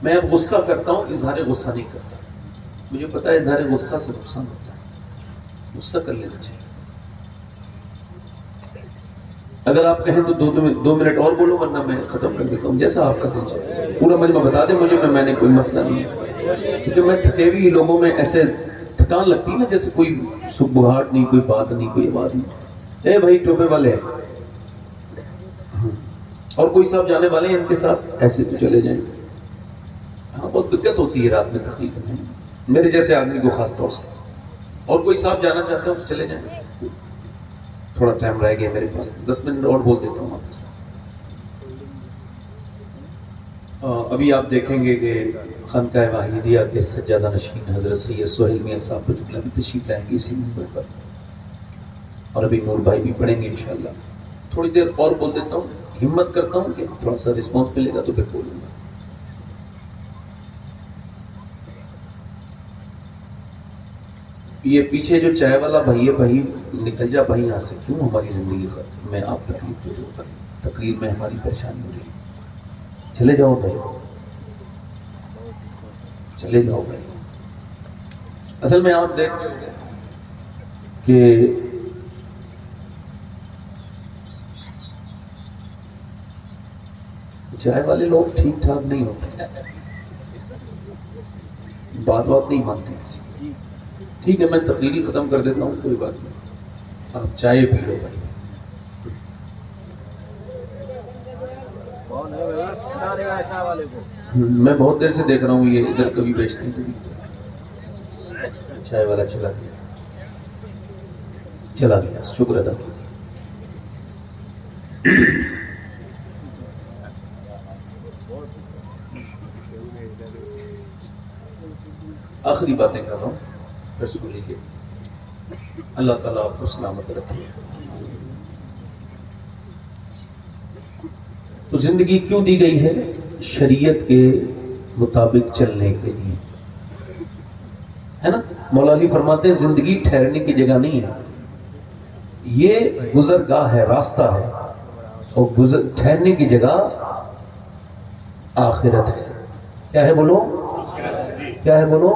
میں اب غصہ کرتا ہوں، اظہار غصہ نہیں کرتا. مجھے پتا ہے اظہار غصہ سے نقصان ہوتا ہے. غصہ کر لینا چاہیے. اگر آپ کہیں تو 2 منٹ اور بولو، ورنہ میں ختم کر دیتا ہوں. جیسا آپ کا دل چاہے. پورا مجمع بتا دیں مجھے، میں نے کوئی مسئلہ نہیں ہے. کیونکہ میں تھکے ہوئی لوگوں میں ایسے تھکان لگتی ہے نا، جیسے کوئی سبغاہٹ نہیں، کوئی بات نہیں، کوئی آواز نہیں. اے بھائی ٹوپے والے اور کوئی صاحب جانے والے ہیں ان کے ساتھ، ایسے تو چلے جائیں. ہاں بہت دقت ہوتی ہے رات میں تقریر کرنے میں، میرے جیسے آدمی کو خاص طور سے. اور کوئی صاحب جانا چاہتے ہو تو چلے جائیں. تھوڑا ٹائم رہ گیا میرے پاس، 10 منٹ اور بول دیتا ہوں آپ کے ساتھ. ابھی آپ دیکھیں گے کہ خانقاہ واحدیہ کے سجادہ نشین حضرت سید سہیل میاں صاحب رحمۃ اللہ بھی تشریف لائیں گے اسی منبر پر، اور ابھی نور بھائی بھی پڑھیں گے انشاءاللہ. تھوڑی دیر اور بول دیتا ہوں، ہمت کرتا ہوں کہ تھوڑا سا رسپانس ملے گا تو پھر بولوں گا. یہ پیچھے جو چائے والا بھائی ہے، بھائی نکل جا بھائی یہاں سے، کیوں ہماری زندگی میں آپ تکلیف دے دو. تقریر میں ہماری پریشانی ہو رہی ہے. چلے جاؤ بھائی، چلے جاؤ بھائی. اصل میں آپ دیکھ رہے ہو کہ چائے والے لوگ ٹھیک ٹھاک نہیں ہوتے، بات نہیں مانتے کسی کی. ٹھیک ہے میں تقریر ختم کر دیتا ہوں، کوئی بات نہیں، آپ چائے پی لو بھائی. میں بہت دیر سے دیکھ رہا ہوں یہ ادھر کبھی بیچتے ہیں کبھی. چائے والا چلا گیا، شکر ادا کیجیے. آخری باتیں کر رہا ہوں، پھر سن لیجیے. اللہ تعالیٰ آپ کو سلامت رکھے. تو زندگی کیوں دی گئی ہے؟ شریعت کے مطابق چلنے کے لیے، ہے نا. مولا علی فرماتے ہیں زندگی ٹھہرنے کی جگہ نہیں ہے، یہ گزرگاہ ہے، راستہ ہے. اور ٹھہرنے کی جگہ آخرت ہے. کیا ہے بولو؟ کیا ہے بولو؟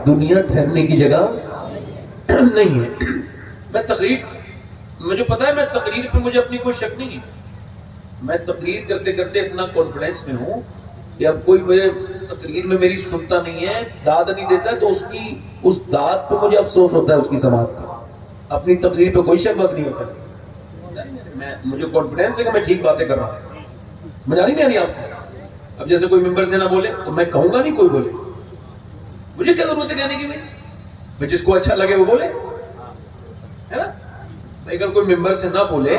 دنیا ٹھہرنے کی جگہ نہیں ہے. میں تقریر، مجھے پتا ہے میں تقریر پہ مجھے اپنی کوئی شک نہیں ہے. میں تقریر کرتے کرتے اتنا کانفیڈنس میں ہوں کہ اب کوئی مجھے تقریر میں میری سنتا نہیں ہے، داد نہیں دیتا ہے، تو اس داد پہ مجھے افسوس ہوتا ہے، اس کی سماعت پہ. اپنی تقریر پہ کوئی شک نہیں ہوتا. مجھے کانفیڈنس ہے کہ میں ٹھیک باتیں کر رہا ہوں. مجھے نہیں آ رہی آپ کو. اب جیسے کوئی ممبر سے نہ بولے تو میں کہوں گا نہیں کوئی بولے. مجھے کیا ضرورت ہے کہنے کی؟ میں جس کو اچھا لگے وہ بولے، ہے نا. اگر کوئی ممبر سے نہ بولے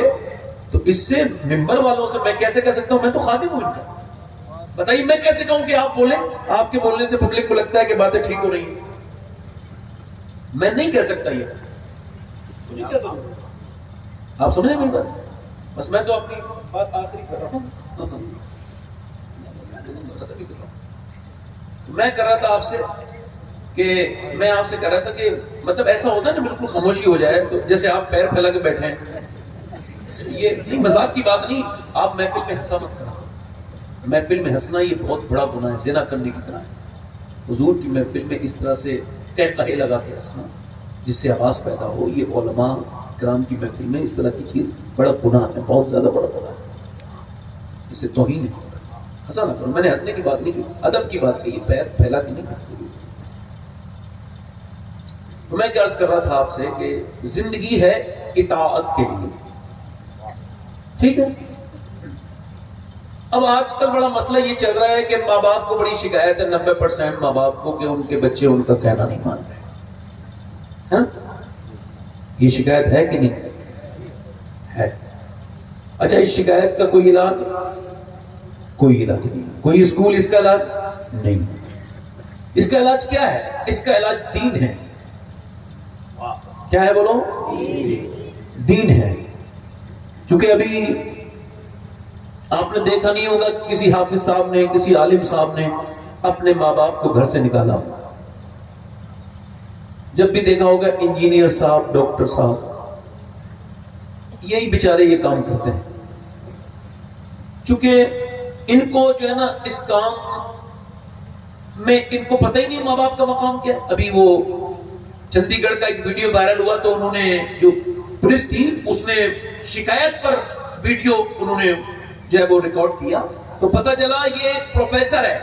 تو اس سے ممبر والوں سے میں کیسے کہہ سکتا ہوں؟ میں تو خادم ہوں ان کا. بتائیے میں کیسے کہوں کہ آپ بولیں؟ آپ کے بولنے سے پبلک کو لگتا ہے کہ باتیں ٹھیک ہو رہی ہیں. میں نہیں کہہ سکتا یہ. مجھے کیا ضرورت ہے؟ آپ سمجھیں میری بات؟ بس میں تو اپنی بات آخری کر رہا ہوں. میں کر رہا تھا آپ سے کہ میں آپ سے کہہ رہا تھا کہ مطلب ایسا ہوتا ہے نا بالکل خاموشی ہو جائے، تو جیسے آپ پیر پھیلا کے بیٹھے ہیں. یہ نہیں مذاق کی بات نہیں. آپ محفل میں ہنسا مت کرنا. محفل میں ہنسنا یہ بہت بڑا گناہ ہے، زنا کرنے کی طرح ہے. حضور کی محفل میں اس طرح سے قہقہے لگا کے ہنسنا جس سے آواز پیدا ہو، یہ علماء کرام کی محفل میں اس طرح کی چیز بڑا گناہ ہے، بہت زیادہ بڑا گناہ ہے، اس سے توہین ہے. ہنسا نہ کرو. میں نے ہنسنے کی بات نہیں کی، ادب کی بات کہی، پیر پھیلا کے نہیں. تو میں کیا عرض کر رہا تھا آپ سے کہ زندگی ہے اطاعت کے لیے، ٹھیک ہے. اب آج کل بڑا مسئلہ یہ چل رہا ہے کہ ماں باپ کو بڑی شکایت ہے، 90% ماں باپ کو، کہ ان کے بچے ان کا کہنا نہیں مان رہے. ہاں یہ شکایت ہے کہ نہیں ہے؟ اچھا اس شکایت کا کوئی علاج؟ کوئی علاج نہیں. کوئی اسکول اس کا علاج نہیں. اس کا علاج کیا ہے؟ اس کا علاج دین ہے. کیا ہے بولو؟ دین ہے. چونکہ ابھی آپ نے دیکھا نہیں ہوگا کسی حافظ صاحب نے، کسی عالم صاحب نے اپنے ماں باپ کو گھر سے نکالا. جب بھی دیکھا ہوگا انجینئر صاحب، ڈاکٹر صاحب، یہی بیچارے یہ کام کرتے ہیں. چونکہ ان کو جو ہے نا اس کام میں ان کو پتہ ہی نہیں ماں باپ کا مقام کیا ہے. ابھی وہ چندی گڑھ کا ایک ویڈیو وائرل ہوا تو انہوں نے جو پولیس تھی اس نے شکایت پر ویڈیو انہوں نے جو ہے وہ ریکارڈ کیا تو پتہ چلا یہ ایک پروفیسر ہے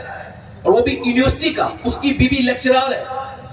اور وہ بھی یونیورسٹی کا, اس کی بیوی لیکچرر ہے,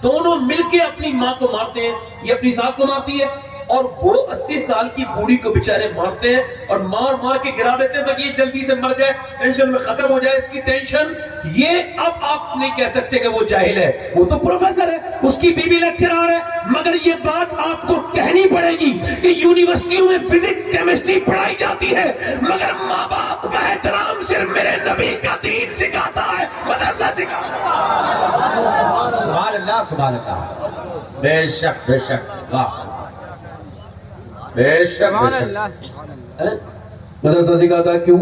دونوں مل کے اپنی ماں کو مارتے ہیں, یہ اپنی ساس کو مارتی ہے اور وہ 80 سال کی بوڑھی کو بیچارے مارتے ہیں اور مار مار کے گرا دیتے ہیں تاکہ یہ جلدی سے مر جائے, ٹینشن میں ختم ہو جائے اس کی ٹینشن. یہ اب آپ نہیں کہہ سکتے کہ وہ جاہل ہے, وہ تو پروفیسر ہے, اس کی بیوی لیکچرر ہے, مگر یہ بات آپ کو کہنی پڑے گی کہ یونیورسٹیوں میں فزکس کیمسٹری پڑھائی جاتی ہے مگر ماں باپ کا احترام صرف میرے نبی کا دین سکھاتا ہے, مدرسہ سکھاتا ہے. سبحان اللہ سبحان اللہ. بے شک بے شک, واہ بے شک بے شک. مدرسہ سکھاتا ہے کیوں؟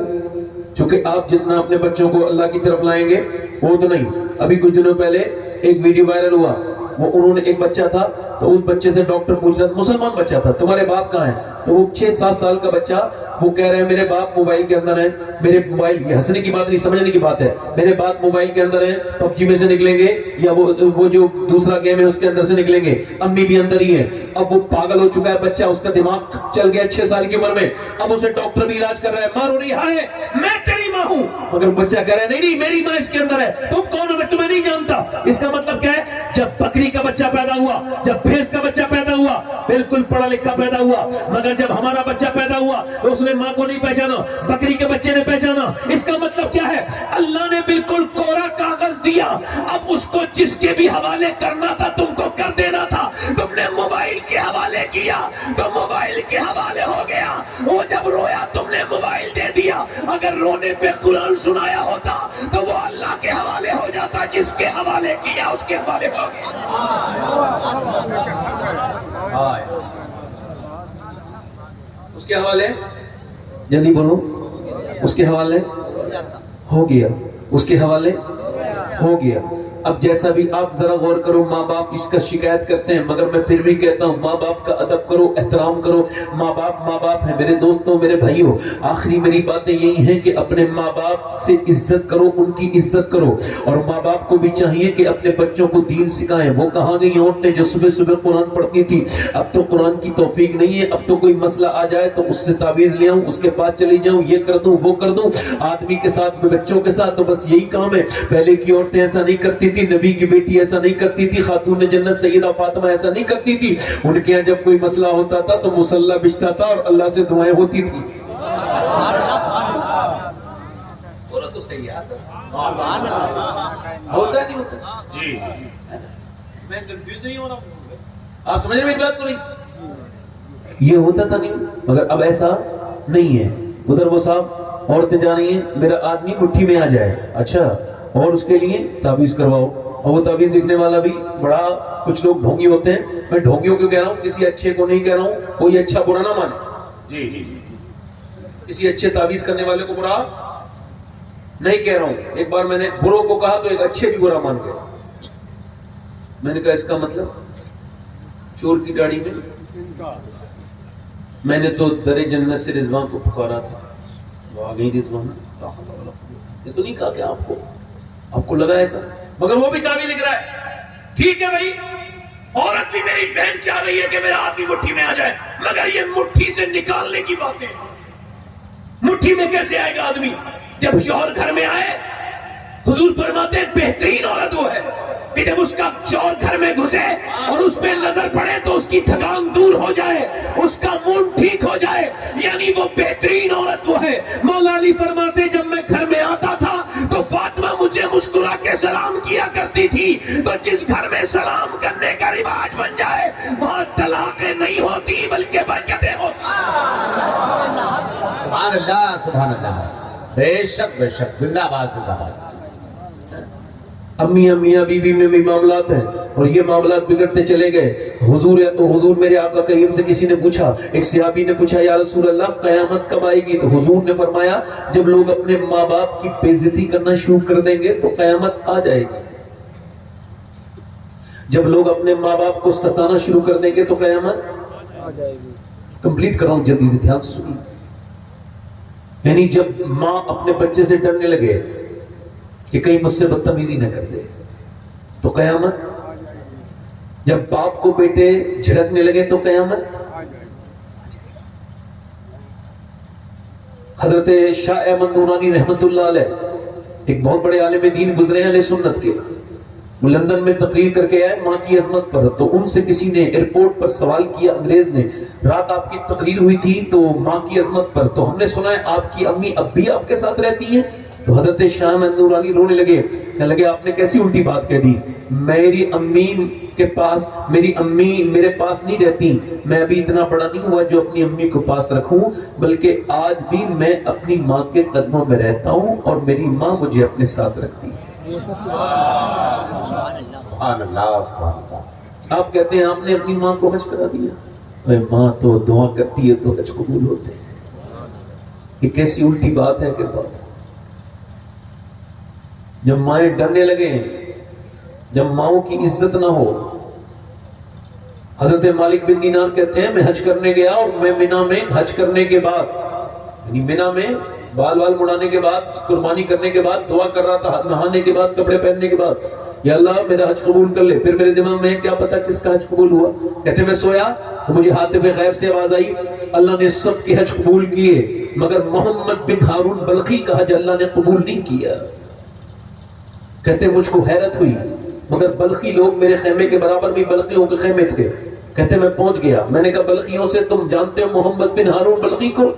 چونکہ آپ جتنا اپنے بچوں کو اللہ کی طرف لائیں گے وہ تو نہیں. ابھی کچھ دنوں پہلے ایک ویڈیو وائرل ہوا, وہ انہوں نے ایک بچہ تھا تو اس بچے سے ڈاکٹر پوچھ رہا تھا, مسلمان بچہ تھا, تمہارے باپ کہاں ہیں؟ تو وہ 6-7 سال کا بچہ وہ کہہ رہے ہیں میرے باپ موبائل کے اندر ہیں, میرے موبائل, یہ ہنسنے کی بات نہیں سمجھنے کی بات ہے, میرے باپ موبائل کے اندر ہیں, پب جی میں سے نکلیں گے یا وہ جو دوسرا گیم ہے اس کے اندر سے نکلیں گے, امی بھی اندر ہی ہیں. اب وہ پاگل ہو چکا ہے بچہ, اس کا دماغ چل گیا 6 سال کی عمر میں, اب اسے ڈاکٹر بھی علاج کر رہا ہے, ماں رو رہی ہے میں تیری ماں ہوں, مگر بچہ کہہ رہا ہے نہیں نہیں میری ماں اس کے اندر ہے, تم کون ہو میں تمہیں نہیں جانتا. اس کا مطلب کیا ہے؟ جب بکری کا بچہ پیدا ہوا, جب بھینس کا بچہ پیدا ہوا, بالکل پڑھا لکھا پیدا ہوا, مگر جب ہمارا بچہ پیدا ہوا تو اس نے ماں کو نہیں پہچانا, بکری کے بچے نے پہچانا. اس کا مطلب کیا ہے؟ اللہ نے بالکل کوڑا کاغذ دیا, اب اس کو جس کے بھی حوالے کرنا تھا تم کو کر دینا تھا. تم نے موبائل کے حوالے کیا تو موبائل کے حوالے ہو گیا, وہ جب رویا تم نے موبائل دے دیا, اگر رونے پہ قرآن سنایا ہوتا تو وہ اللہ کے حوالے ہو جاتا, جس کے حوالے کیا اس کے حوالے ہو گیا. اس کے حوالے جلدی بولو, اس کے حوالے ہو گیا, اس کے حوالے ہو گیا. اب جیسا بھی آپ ذرا غور کرو, ماں باپ اس کا شکایت کرتے ہیں مگر میں پھر بھی کہتا ہوں ماں باپ کا ادب کرو, احترام کرو. ماں باپ ہیں میرے دوستوں, میرے بھائیوں. آخری میری باتیں یہی ہیں کہ اپنے ماں باپ سے عزت کرو, ان کی عزت کرو, اور ماں باپ کو بھی چاہیے کہ اپنے بچوں کو دین سکھائیں. وہ کہاں گئی عورتیں جو صبح صبح قرآن پڑھتی تھی؟ اب تو قرآن کی توفیق نہیں ہے, اب تو کوئی مسئلہ آ جائے تو اس سے تعویذ لے آؤں, اس کے پاس چلی جاؤں, یہ کر دوں وہ کر دوں. آدمی کے ساتھ بچوں کے ساتھ تو بس یہی کام ہے. پہلے کی عورتیں ایسا نہیں کرتی تھی, نبی کی بیٹی ایسا نہیں کرتی تھی, خاتون جنت سیدہ فاطمہ ایسا نہیں کرتی تھی. ان کے یہاں جب کوئی مسئلہ ہوتا تھا تو مصلی بچھتا تھا اور اللہ سے دعائیں ہوتی تھی. بولو تو صحیح ہے, ہوتا نہیں ہوتا جی, میں کنفیوز نہیں ہو رہا ہوں, آپ سمجھ رہے ہیں بات کو نہیں؟ یہ ہوتا تھا نہیں, مگر اب ایسا نہیں ہے. ادھر وہ صاحب عورتیں جا رہی ہیں, میرا آدمی مٹھی میں آ جائے, اچھا, اور اس کے لیے تعویذ کرواؤ. اور وہ تعویذ لکھنے والا بھی بڑا, کچھ لوگ ڈھونگی ہوتے ہیں, میں ڈھونگیوں کو کہہ رہا ہوں, کسی اچھے کو نہیں کہہ رہا ہوں, کوئی اچھا برا نہ مانے. جی جی جی, کسی اچھے تعویذ کرنے والے کو برا نہیں کہہ رہا ہوں. ایک بار میں نے بروں کو کہا تو ایک اچھے بھی برا مان گئے. میں نے کہا اس کا مطلب چور کی داڑھی میں نے تو در جنت سے رضوان کو پکارا تھا, وہ آ گئی رضوان, یہ تو نہیں کہا کہ آپ کو لگا ایسا, مگر وہ بھی تعویذ لکھ رہا ہے. ٹھیک ہے بھائی, عورت بھی میری بہن چاہ رہی ہے کہ میرا آدمی مٹھی میں آ جائے, مگر یہ مٹھی سے نکالنے کی باتیں, مٹھی میں کیسے آئے گا آدمی؟ جب شوہر گھر میں آئے, حضور فرماتے ہیں بہترین عورت وہ ہے کہ جب اس کا شوہر گھر میں گھسے اور اس پہ نظر پڑے تو اس کی تھکان دور ہو جائے, اس کا موڈ ٹھیک ہو جائے, یعنی وہ بہترین عورت وہ ہے. مولا علی فرماتے جب میں گھر میں آتا تھا تو فاطمہ مجھے مسکرا کے سلام کیا کرتی تھی. تو جس گھر میں سلام کرنے کا رواج بن جائے وہاں طلاقیں نہیں ہوتی بلکہ برکتیں ہوتی. سبحان اللہ سبحان اللہ, بے شک بے شک, زندہ باد زندہ باد. امیاں میاں بیوی میں بھی معاملات ہیں اور یہ معاملات بگڑتے چلے گئے. حضور میرے آقا کریم سے کسی نے پوچھا, ایک صحابی نے پوچھا یا رسول اللہ قیامت کب آئے گی؟ تو حضور نے فرمایا جب لوگ اپنے ماں باپ کی بے عزتی کرنا شروع کر دیں گے تو قیامت آ جائے گی. جب لوگ اپنے ماں باپ کو ستانا شروع کر دیں گے تو قیامت آ جائے گی. کمپلیٹ کر رہا ہوں, جلدی سے دھیان سے سنیے. یعنی جب ماں اپنے بچے سے ڈرنے لگے کہ کہیں مجھ سے بدتمیزی نہ کر دے تو قیامت، جب باپ کو بیٹے جھڑکنے لگے تو قیامت۔ حضرت شاہ احمد نورانی رحمت اللہ علیہ ایک بہت بڑے عالم دین گزرے ہیں اہل سنت کے، وہ لندن میں تقریر کر کے آئے ماں کی عظمت پر، تو ان سے کسی نے ایئرپورٹ پر سوال کیا، انگریز نے، رات آپ کی تقریر ہوئی تھی تو ماں کی عظمت پر، تو ہم نے سنا ہے آپ کی امی اب بھی آپ کے ساتھ رہتی ہیں؟ تو حضرت شاہ احمد نورانی رونے لگے، کہنے لگے آپ نے کیسی الٹی بات کہہ دی، میری امی کے پاس، میری امی میرے پاس نہیں رہتی، میں ابھی اتنا بڑا نہیں ہوا جو اپنی امی کو پاس رکھوں، بلکہ آج بھی میں اپنی ماں کے قدموں میں رہتا ہوں اور میری ماں مجھے اپنے ساتھ رکھتی ہے۔ سبحان اللہ سبحان اللہ۔ آپ کہتے ہیں آپ نے اپنی ماں کو حج کرا دیا، اے ماں تو دعا کرتی ہے تو حج قبول ہوتے ہیں۔ یہ کیسی الٹی بات ہے کہ بات، جب مائیں ڈرنے لگے، جب ماؤں کی عزت نہ ہو۔ حضرت مالک بن دینار کہتے ہیں میں حج کرنے گیا اور میں مینا میں حج کرنے کے بعد، یعنی مینا میں بال مڑانے کے بعد، قربانی کرنے کے بعد دعا کر رہا تھا، نہانے کے بعد، کپڑے پہننے کے بعد، یا اللہ میرا حج قبول کر لے۔ پھر میرے دماغ میں کیا پتا کس کا حج قبول ہوا، کہتے میں سویا تو مجھے ہاتف غیب سے آواز آئی، اللہ نے سب کے حج قبول کیے مگر محمد بن ہارون بلخی کا حج اللہ نے قبول نہیں کیا۔ کہتے مجھ کو حیرت ہوئی، مگر بلخی لوگ میرے خیمے کے برابر بھی بلخیوں کے خیمے تھے۔ کہتے میں پہنچ گیا، میں نے کہا بلخیوں سے تم جانتے ہو محمد بن ہارون بلخی کو؟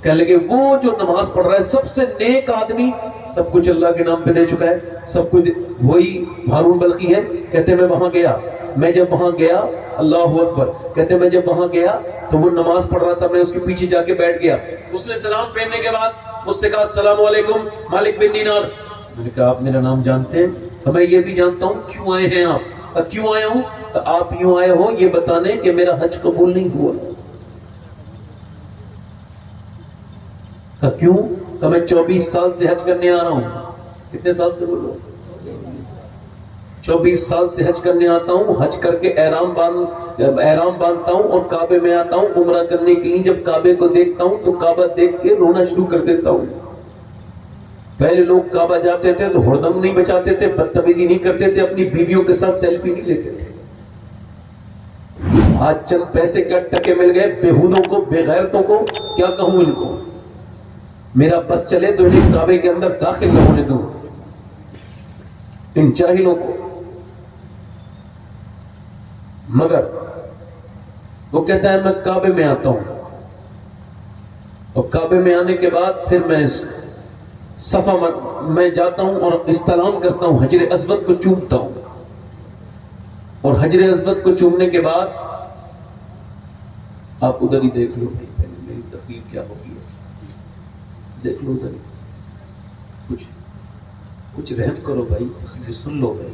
کہنے لگے وہ جو نماز پڑھ رہا ہے سب سے نیک آدمی، سب کچھ اللہ کے نام پہ دے چکا ہے، سب کچھ وہی ہارون بلخی ہے۔ کہتے میں وہاں گیا، میں جب وہاں گیا، اللہ اکبر، کہتے میں جب وہاں گیا تو وہ نماز پڑھ رہا تھا، میں اس کے پیچھے جا کے بیٹھ گیا، اس نے سلام پھیرنے کے بعد مجھ سے کہا السلام علیکم مالک بن دینار۔ میں نے کہا آپ میرا نام جانتے ہیں؟ تو میں یہ بھی جانتا ہوں۔ کیوں آئے ہیں آپ؟ کیوں آیا ہوں؟ تو آپ یوں آئے ہو یہ بتانے کہ میرا حج قبول نہیں ہوا۔ کیوں؟ کہ میں 24 سال سے حج کرنے آ رہا ہوں۔ کتنے سال سے بولو؟ 24 سال سے حج کرنے آتا ہوں، حج کر کے احرام باندھتا ہوں اور کعبے میں آتا ہوں عمرہ کرنے کے لیے۔ جب کعبے کو دیکھتا ہوں تو کعبہ دیکھ کے رونا شروع کر دیتا ہوں۔ پہلے لوگ کعبہ جاتے تھے تو ہردم نہیں بچاتے تھے، بدتمیزی نہیں کرتے تھے، اپنی بیویوں کے ساتھ سیلفی نہیں لیتے تھے۔ آج چند پیسے کا ٹکے مل گئے بےہودوں کو، بے غیرتوں کو، کیا کہوں ان کو؟ میرا بس چلے تو انہیں کعبے کے اندر داخل نہ ہونے دوں، ان جاہلوں کو۔ مگر وہ کہتا ہے میں کعبے میں آتا ہوں اور کعبے میں آنے کے بعد پھر میں صفا میں جاتا ہوں اور استلام کرتا ہوں، حجر اسود کو چومتا ہوں، اور حجر اسود کو چومنے کے بعد آپ ادھر ہی دیکھ لو پہلے میری تقریر کیا ہوگی، دیکھ لو ادھر ہی، کچھ رحم کرو بھائی، تقریر سن لو بھائی،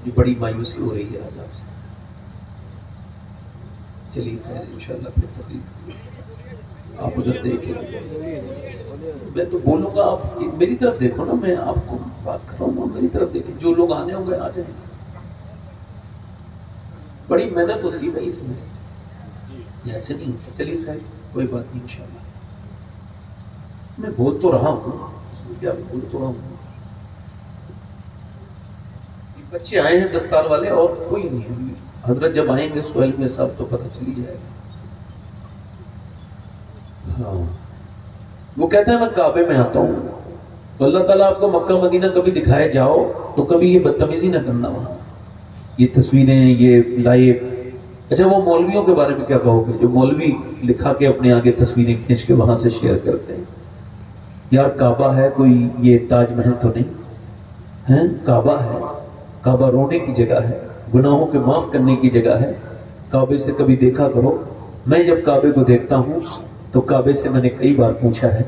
یہ بڑی مایوسی ہو رہی ہے آج آپ سے۔ چلیے خیر انشاءاللہ پھر تقریر آپ ادھر دیکھیں، میں تو بولوں گا آپ میری طرف دیکھو نا، میں آپ کو بات کر رہا ہوں، میری طرف دیکھیں، جو لوگ آنے ہوں گے آ جائیں۔ بڑی محنت ہوتی ہے بھائی اس میں، ایسے نہیں ہوتا۔ چلیے خیر کوئی بات نہیں، انشاءاللہ میں بول تو رہا ہوں، اس میں کیا بول تو رہا ہوں۔ بچے آئے ہیں دستار والے اور کوئی نہیں ہے، حضرت جب آئیں گے سہیل میں صاحب تو پتہ چلی جائے گا۔ ہاں وہ کہتا ہے میں کعبے میں آتا ہوں تو اللہ تعالیٰ آپ کو مکہ مدینہ کبھی دکھائے جاؤ تو کبھی یہ بدتمیزی نہ کرنا، وہاں یہ تصویریں یہ لائے۔ اچھا وہ مولویوں کے بارے میں کیا کہو گے جو مولوی لکھا کے اپنے آگے تصویریں کھینچ کے وہاں سے شیئر کرتے ہیں؟ یار کعبہ ہے کوئی یہ تاج محل تو نہیں ہے، کعبہ ہے، کعبہ رونے کی جگہ ہے، گناہوں کے معاف کرنے کی جگہ ہے۔ کعبے سے کبھی دیکھا کرو۔ میں جب کعبے کو دیکھتا ہوں تو کعبے سے میں نے کئی بار پوچھا ہے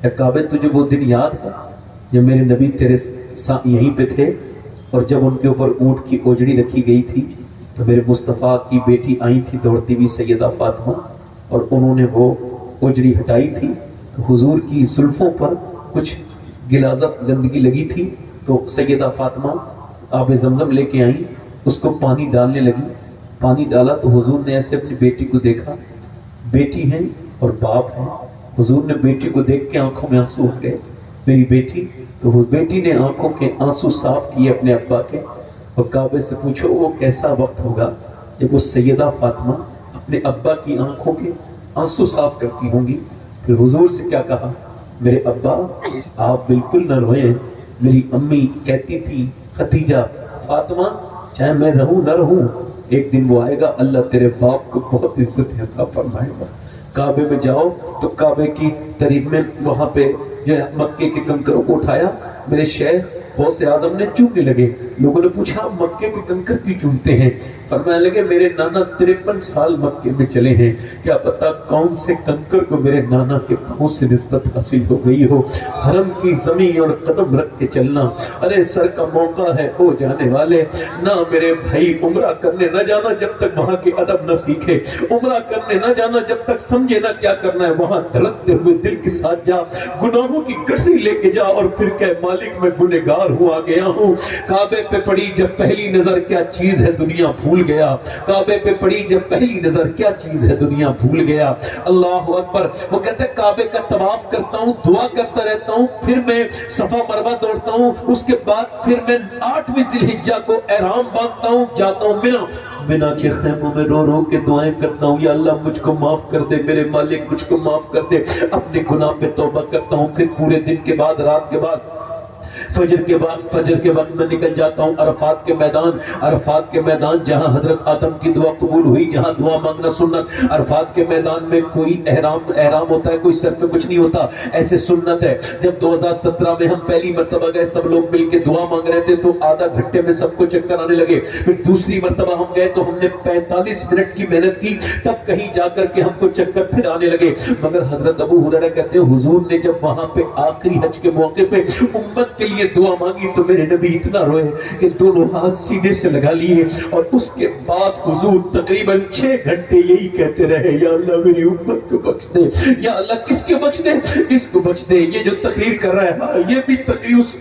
کہ کعبے تجھے وہ دن یاد ہے جب میرے نبی تیرے یہیں پہ تھے اور جب ان کے اوپر اونٹ کی اوجڑی رکھی گئی تھی تو میرے مصطفیٰ کی بیٹی آئی تھی دوڑتی ہوئی سیدہ فاطمہ، اور انہوں نے وہ اوجڑی ہٹائی تھی تو حضور کی زلفوں پر کچھ غلاظت گندگی لگی تھی، تو سیدہ فاطمہ آب زمزم لے کے آئیں، اس کو پانی ڈالنے لگی، پانی ڈالا تو حضور نے ایسے اپنی بیٹی کو دیکھا، بیٹی ہیں اور باپ ہیں، حضور نے بیٹی کو دیکھ کے آنکھوں میں آنسو آ گئے، میری بیٹی. تو اس بیٹی نے آنکھوں کے آنسو صاف کیے اپنے ابا کے، اور کعبے سے پوچھو وہ کیسا وقت ہوگا جب وہ سیدہ فاطمہ اپنے ابا کی آنکھوں کے آنسو صاف کرتی ہوں گی. پھر حضور سے کیا کہا، میرے ابا آپ بالکل نہ روئیں. میری امی کہتی تھی ختیجہ فاطمہ چاہے میں رہوں نہ رہوں ایک دن وہ آئے گا اللہ تیرے باپ کو بہت عزت عطا فرمائے گا. کعبے میں جاؤ تو کعبے کی طریق میں وہاں پہ جو مکے کے کنکروں کو اٹھایا، میرے شیخ غوث اعظم نے چومنے لگے. لوگوں نے پوچھا مکے کے کنکر کیوں چومتے ہیں؟ فرمانے لگے میرے نانا 53 سال مکے میں چلے ہیں، کیا پتا کون سے کنکر کو میرے نانا کے پاؤں سے نسبت حاصل ہو گئی ہو. حرم کی زمین اور قدم رکھ کے چلنا، ارے سر کا موقع ہے او جانے والے. نہ میرے بھائی عمرہ کرنے نہ جانا جب تک وہاں کے ادب نہ سیکھے، عمرہ کرنے نہ جانا جب تک سمجھے نہ کیا کرنا ہے. وہاں دھڑکتے ہوئے دل کے ساتھ جا، گناہوں کی گٹھری لے کے جا اور پھر کہ مالک میں گنہگار ہوا گیا ہوں. کعبے پہ پڑی جب پہلی نظر کیا چیز ہے دنیا بھول گیا. کعبے پہ پڑی جب پہلی نظر کیا چیز ہے دنیا بھول گیا. اللہ اکبر. وہ کہتے ہیں کعبے کا طواف کرتا ہوں، دعا کرتا رہتا ہوں، پھر میں صفا مروہ دوڑتا ہوں، اس کے بعد پھر میں 8ویں ذی الحجہ کو احرام باندھتا ہوں، جاتا ہوں مینا. مینا کے خیموں میں رو رو کے دعائیں کرتا ہوں، یا اللہ مجھ کو معاف کر دے، میرے مالک مجھ کو معاف کر دے. اپنے گناہ پہ توبہ کرتا ہوں. پھر پورے دن کے بعد رات کے بعد فجر کے وقت میں نکل جاتا ہوں عرفات کے میدان جہاں حضرت آدم کی دعا قبول ہوئی، جہاں دعا مانگنا سنت. عرفات کے میدان میں کوئی احرام ہوتا ہے، کوئی سر پہ کچھ نہیں ہوتا، ایسے سنت ہے. جب 2017 میں ہم پہلی مرتبہ گئے سب لوگ مل کے دعا مانگ رہے تھے تو آدھا گھنٹے میں سب کو چکر آنے لگے. پھر دوسری مرتبہ ہم گئے تو ہم نے 45 منٹ کی محنت کی، تب کہیں جا کر کے ہم کو چکر پھر آنے لگے. مگر حضرت ابو ہریرہ کہتے ہیں حضور نے جب وہاں پہ آخری حج کے موقع پہ امت کے لیے دعا مانگی تو میرے نبی اتنا روئے کہ دونوں ہاتھ سینے سے لگا لیے، اور اس کے بعد حضور تقریباً 6 گھنٹے یہی کہتے رہے، یا اللہ میری امت کو بخش دے، یا اللہ کس کے بخش دے، اس کو بخش دے. یہ جو تقریر کر رہا ہے ہاں یہ بھی تقریر اس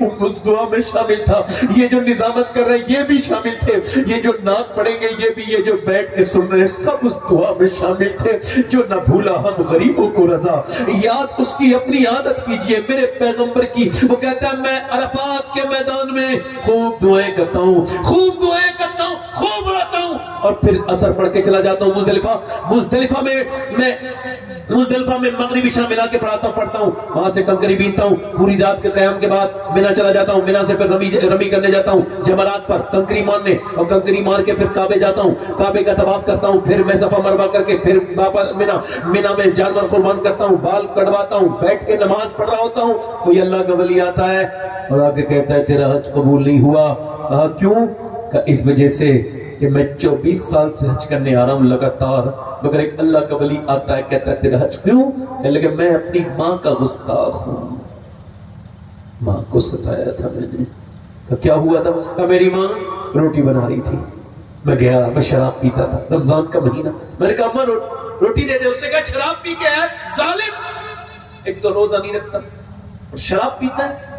دعا میں شامل تھا، یہ جو نظامت کر رہے ہیں یہ بھی شامل تھے، یہ جو نعت پڑھیں گے یہ بھی، یہ جو بیٹھ کے سن رہے ہیں سب اس دعا میں شامل تھے. جو نہ بھولا ہم غریبوں کو رضا، یاد اس کی اپنی عادت کیجئے میرے پیغمبر کی. وہ کہتا ہے میں عرفات کے میدان میں خوب دعائیں کرتا ہوں، خوب روتا ہوں، اور پھر اثر پڑھ کے چلا جاتا ہوں مزدلفہ میں مغربی شام ملا کے پڑھتا ہوں، وہاں سے کنکری بیتتا ہوں. پوری رات کے قیام کے بعد مینا چلا جاتا ہوں، مینا سے پھر رمی کرنے جاتا ہوں جمرات پر کنکری مارنے، اور کنکری مار کے پھر کعبے جاتا ہوں، کعبے کا طواف کرتا ہوں، پھر میں صفا مروہ کر کے پھر واپس مینا میں جانور قربان کرتا ہوں، بال کٹواتا ہوں، بیٹھ کے نماز پڑھ رہا ہوتا ہوں. کوئی اللہ کا ولی آتا ہے اور آگے کہتا ہے تیرا حج قبول نہیں ہوا. کہا کیوں؟ کہ اس وجہ سے کہ میں 24 سال سے حج کرنے آ رہا ہوں لگاتار. مگر ایک اللہ کا ولی آتا ہے کہتا ہے تیرا حج کیوں؟ کہنے لگے میں اپنی ماں کا گستاخ ہوں، ماں کو ستایا تھا میں نے. کہ کیا ہوا تھا؟ کہ میری ماں روٹی بنا رہی تھی، میں گیا، میں شراب پیتا تھا، رمضان کا مہینہ. میں نے کہا ماں روٹی دے دے. اس نے کہا شراب پی کے ہے ظالم، ایک تو روزہ نہیں رکھتا اور شراب پیتا ہے.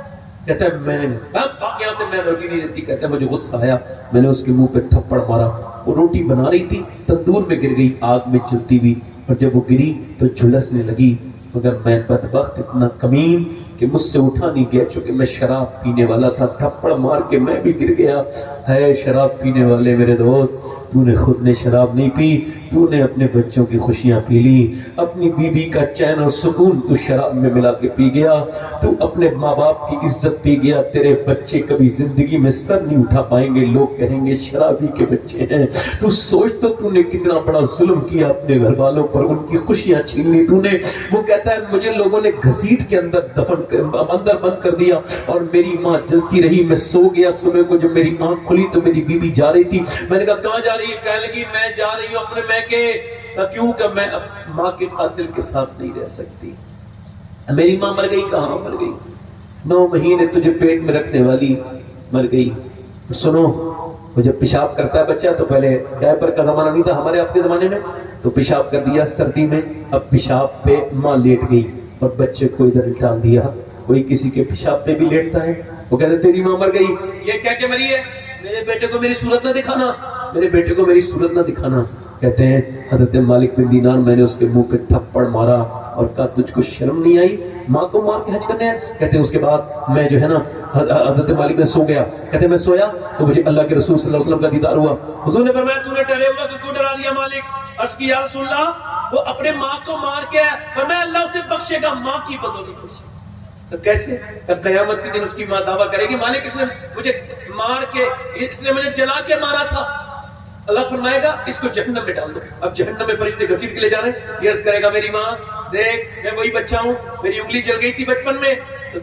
کہتا ہے میں نے یہاں سے میں روٹی نہیں دیتی. کہتا ہے مجھے غصہ آیا، میں نے اس کے منہ پہ تھپڑ مارا. وہ روٹی بنا رہی تھی تندور میں گر گئی آگ میں جلتی ہوئی، اور جب وہ گری تو جھلسنے لگی. مگر میں بدبخت اتنا کمین کہ مجھ سے اٹھا نہیں گیا، چونکہ میں شراب پینے والا تھا. تھپڑ مار کے میں بھی گر گیا. ہے شراب پینے والے میرے دوست، تو نے خود نے شراب نہیں پی، تو نے اپنے بچوں کی خوشیاں پی لی، اپنی بیوی کا چین اور سکون تو شراب میں ملا کے پی گیا، تو اپنے ماں باپ کی عزت پی گیا. تیرے بچے کبھی زندگی میں سر نہیں اٹھا پائیں گے، لوگ کہیں گے شرابی کے بچے ہیں. تو سوچ تو نے کتنا بڑا ظلم کیا اپنے گھر والوں پر، ان کی خوشیاں چھین لی تو نے. وہ کہتا ہے مجھے لوگوں نے گھسیٹ کے اندر بند کر دیا اور میری ماں جلتی رہی. میں سو گیا، صبح کو جب میری آنکھ کھلی تو میری بیوی جا رہی تھی. میں نے کہا کہاں جا رہی ہے؟ کہنے لگی میں جا رہی ہوں اپنے میکے. کیوں؟ کہ میں ماں کے قاتل کے ساتھ نہیں رہ سکتی. میری ماں مر گئی. کہاں مر گئی؟ 9 مہینے تجھے پیٹ میں رکھنے والی مر گئی. سنو، وہ جب پیشاب کرتا ہے بچہ تو پہلے ڈائپر کا زمانہ نہیں تھا ہمارے آپ کے زمانے میں، تو پیشاب کر دیا سردی میں. اب پیشاب پہ ماں لیٹ گئی اور بچے کو ادھر ڈال دیا. کوئی کسی کے پیشاب پہ بھی لیٹتا ہے. وہ کہتے تیری ماں مر گئی. یہ کہہ کے مری ہے میرے بیٹے کو میری صورت نہ دکھانا، میرے بیٹے کو میری صورت نہ دکھانا. کہتے ہیں حضرت مالک بن دینار، میں نے اس کے منہ پہ تھپڑ مارا اور کہا تجھ کو شرم نہیں آئی ماں کو مار کے حج کرنے آیا؟ کہتے ہیں اس کے بعد میں جو ہے نا حضرت مالک نے سو گیا، کہتے ہیں میں سویا تو مجھے اللہ کے رسول صلی اللہ علیہ وسلم کا دیدار ہوا. حضور نے فرمایا تو نے ڈرے ہوا کہ کیوں ڈرا دیا مالک؟ عرض کی یا رسول اللہ وہ اپنے ماں کو مار کے فرمایا اللہ اسے بخشے گا، ماں کی بدولت بخشے. کیسے؟ قیامت کے دن اس کی ماں دعویٰ کرے گی مالک اس نے مجھے مار کے، اس نے مجھے جلا کے مارا تھا. اللہ فرمائے گا اس کو جہنم میں ڈال دو. اب جہنم میں فرشتے گھسیٹ کے لے جا رہے ہیں. یہ عرض کرے گا میری ماں دیکھ میں وہی بچہ ہوں، میری انگلی جل گئی تھی بچپن میں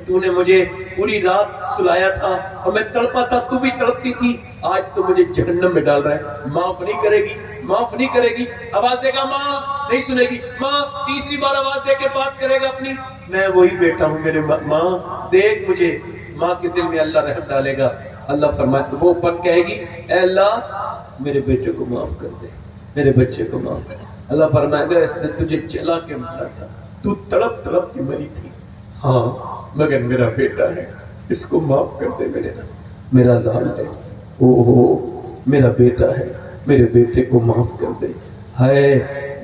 تو نے مجھے پوری رات سلایا تھا اور میں تڑپا تھا، تو بھی تڑپتی تھی، آج تو مجھے جہنم میں ڈال رہا ہے. معاف نہیں کرے گی، معاف نہیں کرے گی. آواز دے گا ماں، نہیں سنے گی. ماں تیسری بار آواز دے کے بات کرے گا اپنی، میں وہی بیٹا ہوں میرے ماں دیکھ مجھے. ماں کے دل میں اللہ رحم ڈالے گا. اللہ فرمائے وہ پر کہے گی اے اللہ میرے بیٹے کو معاف کر دے، میرے بچے کو معاف کر دے. اللہ فرمائے گا اس نے تجھے جلا کے مارا تھا، تو تڑپ تڑپ کے مری تھی، ہاں مگر میرا بیٹا ہے، اس کو معاف کر دے میرے نام، میرا لال ہے، میرا بیٹا ہے، میرے بیٹے کو معاف کر دے. ہے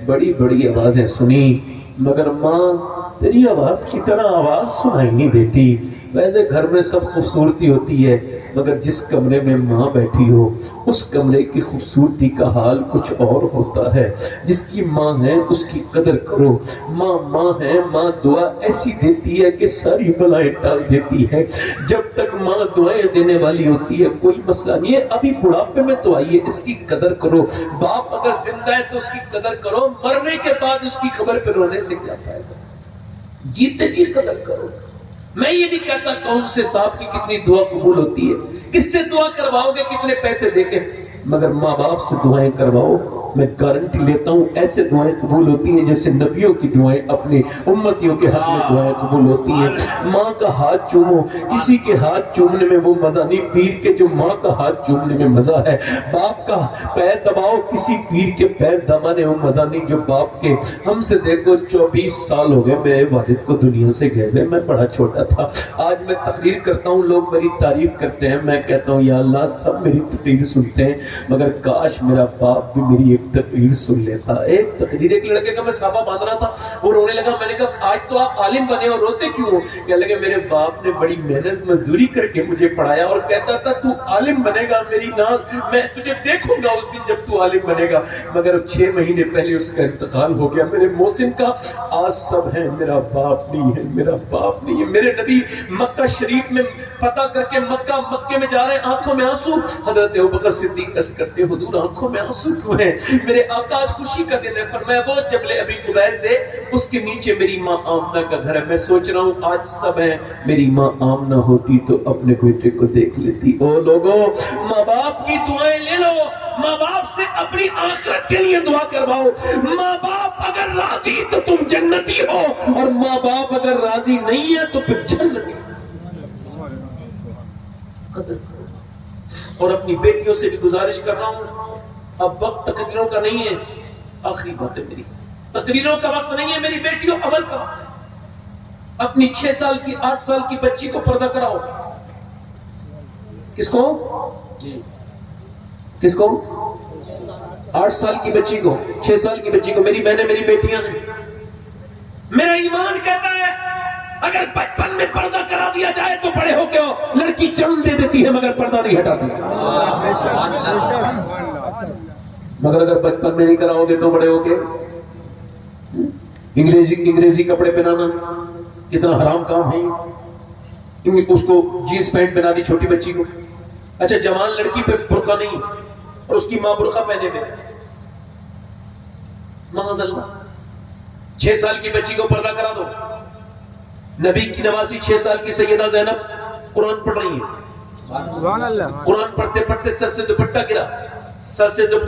بڑی بڑی آوازیں سنی مگر ماں تیری آواز کی طرح آواز سنائی نہیں دیتی. ویسے گھر میں سب خوبصورتی ہوتی ہے مگر جس کمرے میں ماں بیٹھی ہو اس کمرے کی خوبصورتی کا حال کچھ اور ہوتا ہے. جس کی ماں ہے اس کی قدر کرو. ماں ماں ہے، ماں دعا ایسی دیتی ہے کہ ساری بلائیں ٹال دیتی ہے. جب تک ماں دعائیں دینے والی ہوتی ہے کوئی مسئلہ نہیں ہے. ابھی بڑھاپے میں تو آئیے، اس کی قدر کرو. باپ اگر زندہ ہے تو اس کی قدر کرو، مرنے کے بعد اس کی خبر پہ رونے سے کیا فائدہ؟ جیتے جی قدر کرو. میں یہ نہیں کہتا کون سے صاحب کی کتنی دعا قبول ہوتی ہے، کس سے دعا کرواؤ گے کتنے پیسے دے کے، مگر ماں باپ سے دعائیں کرواؤ. میں گارنٹی لیتا ہوں ایسے دعائیں قبول ہوتی ہیں جیسے نبیوں کی دعائیں اپنے امتیوں کے حق میں دعائیں قبول ہوتی ہیں. ماں کا ہاتھ چومو، کسی کے ہاتھ چومنے میں وہ مزہ نہیں پیر کے جو ماں کا ہاتھ چومنے میں مزہ ہے. باپ کا پیر دباؤ، کسی پیر کے پیر دبانے میں مزہ نہیں جو باپ کے. ہم سے دیکھو 24 سال ہو گئے میرے والد کو دنیا سے گئے ہوئے، میں بڑا چھوٹا تھا. آج میں تقریر کرتا ہوں لوگ میری تعریف کرتے ہیں، میں کہتا ہوں یا اللہ سب میری تقریر سنتے ہیں مگر کاش میرا باپ بھی میری ایک تقریر سن لیتا. ایک تقریر ایک لڑکے کا میں صحابہ باندھ رہا تھا، وہ رونے لگا. میں نے کہا آج تو آپ عالم بنے اور روتے کیوں ہو؟ کہنے لگے میرے باپ نے بڑی محنت مزدوری کر کے مجھے پڑھایا اور کہتا تھا تو عالم بنے گا میری ناز، میں تجھے دیکھوں گا اس دن جب تو عالم بنے گا. مگر 6 مہینے پہلے اس کا انتقال ہو گیا. میرے محسن کا آج سب ہے، میرا باپ نہیں ہے، میرا باپ نہیں ہے. میرے نبی مکہ شریف میں فتح کر کے مکے میں جا رہے ہیں، آنکھوں میں آنسو. حضرت ابوبکر صدیق عرض کرتے حضور آنکھوں میں آنسو کیوں ہیں؟ میرے آقا آج خوشی کا دن ہے. فرمایا وہ جبل ابی قبیس دے اس کے نیچے میری ماں آمنہ کا گھر ہے. میں سوچ رہا ہوں آج سب ہے، میری ماں آمنہ ہوتی تو اپنے بیٹے کو دیکھ لیتی. او لوگوں ماں باپ کی دعائیں لے لو، ماں باپ سے اپنی آخرت کے لیے دعا کرواؤ. ماں باپ اگر راضی تو تم جنتی ہو اور ماں باپ اگر راضی نہیں ہے تو پھر جنتی. قدر کرو. اور اپنی بیٹیوں سے بھی گزارش کر رہا ہوں، اب وقت تقریروں کا نہیں ہے، آخری بات ہے میری، تقریروں کا وقت نہیں ہے میری بیٹیوں، عمل کا وقت ہے. اپنی 6 سال کی 8 سال کی بچی کو پردہ کراؤ. کس کو؟ کس کو؟ 8 سال کی بچی کو، 6 سال کی بچی کو. میری بہنیں میری بیٹیاں ہیں. میرا ایمان کہتا ہے اگر بچپن میں پردہ کرا دیا جائے تو بڑے ہو کے لڑکی جان دے دیتی ہے مگر پردہ نہیں ہٹاتی. مگر اگر بچپن میں نہیں کراؤ گے تو بڑے ہو کے انگریزی کپڑے پہنانا کتنا حرام کام ہے. اس کو جینس پینٹ پہنا دی چھوٹی بچی کو. اچھا جوان لڑکی پہ برقع نہیں اور اس کی ماں برقع پہنے میں، معاذ اللہ. 6 سال کی بچی کو پردہ کرا دو. نبی کی نوازی 6 سال کی سیدہ زینب قرآن پڑھ رہی ہے. قرآن پڑھتے پڑھتے سر سے دوپٹہ گرا. سر سے جب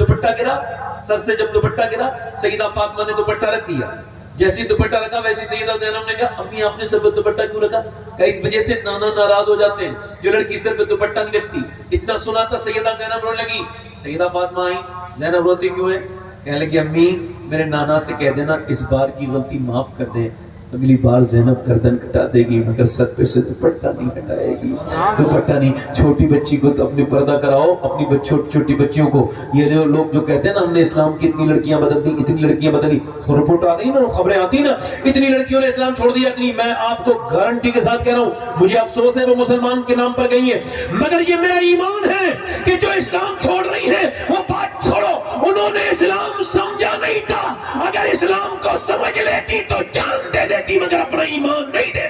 دوپٹہ گرا سیدہ فاطمہ نے دوپٹہ رکھ دیا. جیسی دوپٹہ رکھا ویسی سیدہ زینب نے کہا امی آپ نے سر پہ دوپٹہ کیوں رکھا؟ کہ اس وجہ سے نانا ناراض ہو جاتے ہیں جو لڑکی سر پہ دوپٹہ نہیں رکھتی. اتنا سنا تھا سیدہ زینب رونے لگی. سیدہ فاطمہ آئی، زینب روتی کیوں ہے؟ کہنے لگی امی میرے نانا سے کہہ دینا اس بار کی غلطی معاف کر دیں. اگلی بار زینب گردن کٹا دے گی مگر سر پہ سے دوپٹہ نہیں ہٹائے گی. دوپٹہ نہیں. چھوٹی بچی کو تو اپنی پردہ کراؤ, اپنی چھوٹی بچیوں کو. یہ لوگ جو کہتے ہیں نا ہم نے اسلام کی اتنی لڑکیاں بدل دی, اتنی لڑکیاں بدلی, رپورٹ آ رہی نا, خبریں آتی نا, اتنی لڑکیوں نے اسلام چھوڑ دیا. اتنی, میں آپ کو گارنٹی کے ساتھ کہہ رہا ہوں, مجھے افسوس ہے وہ مسلمان کے نام پر گئی ہیں, مگر یہ میرا ایمان ہے کہ جو اسلام چھوڑ رہی ہے وہ بات چھوڑو, انہوں نے اسلام سمجھا نہیں تھا. اگر اسلام کو سمجھ لیتی تو جان دے دیتی, مگر اپنا ایمان نہیں دے.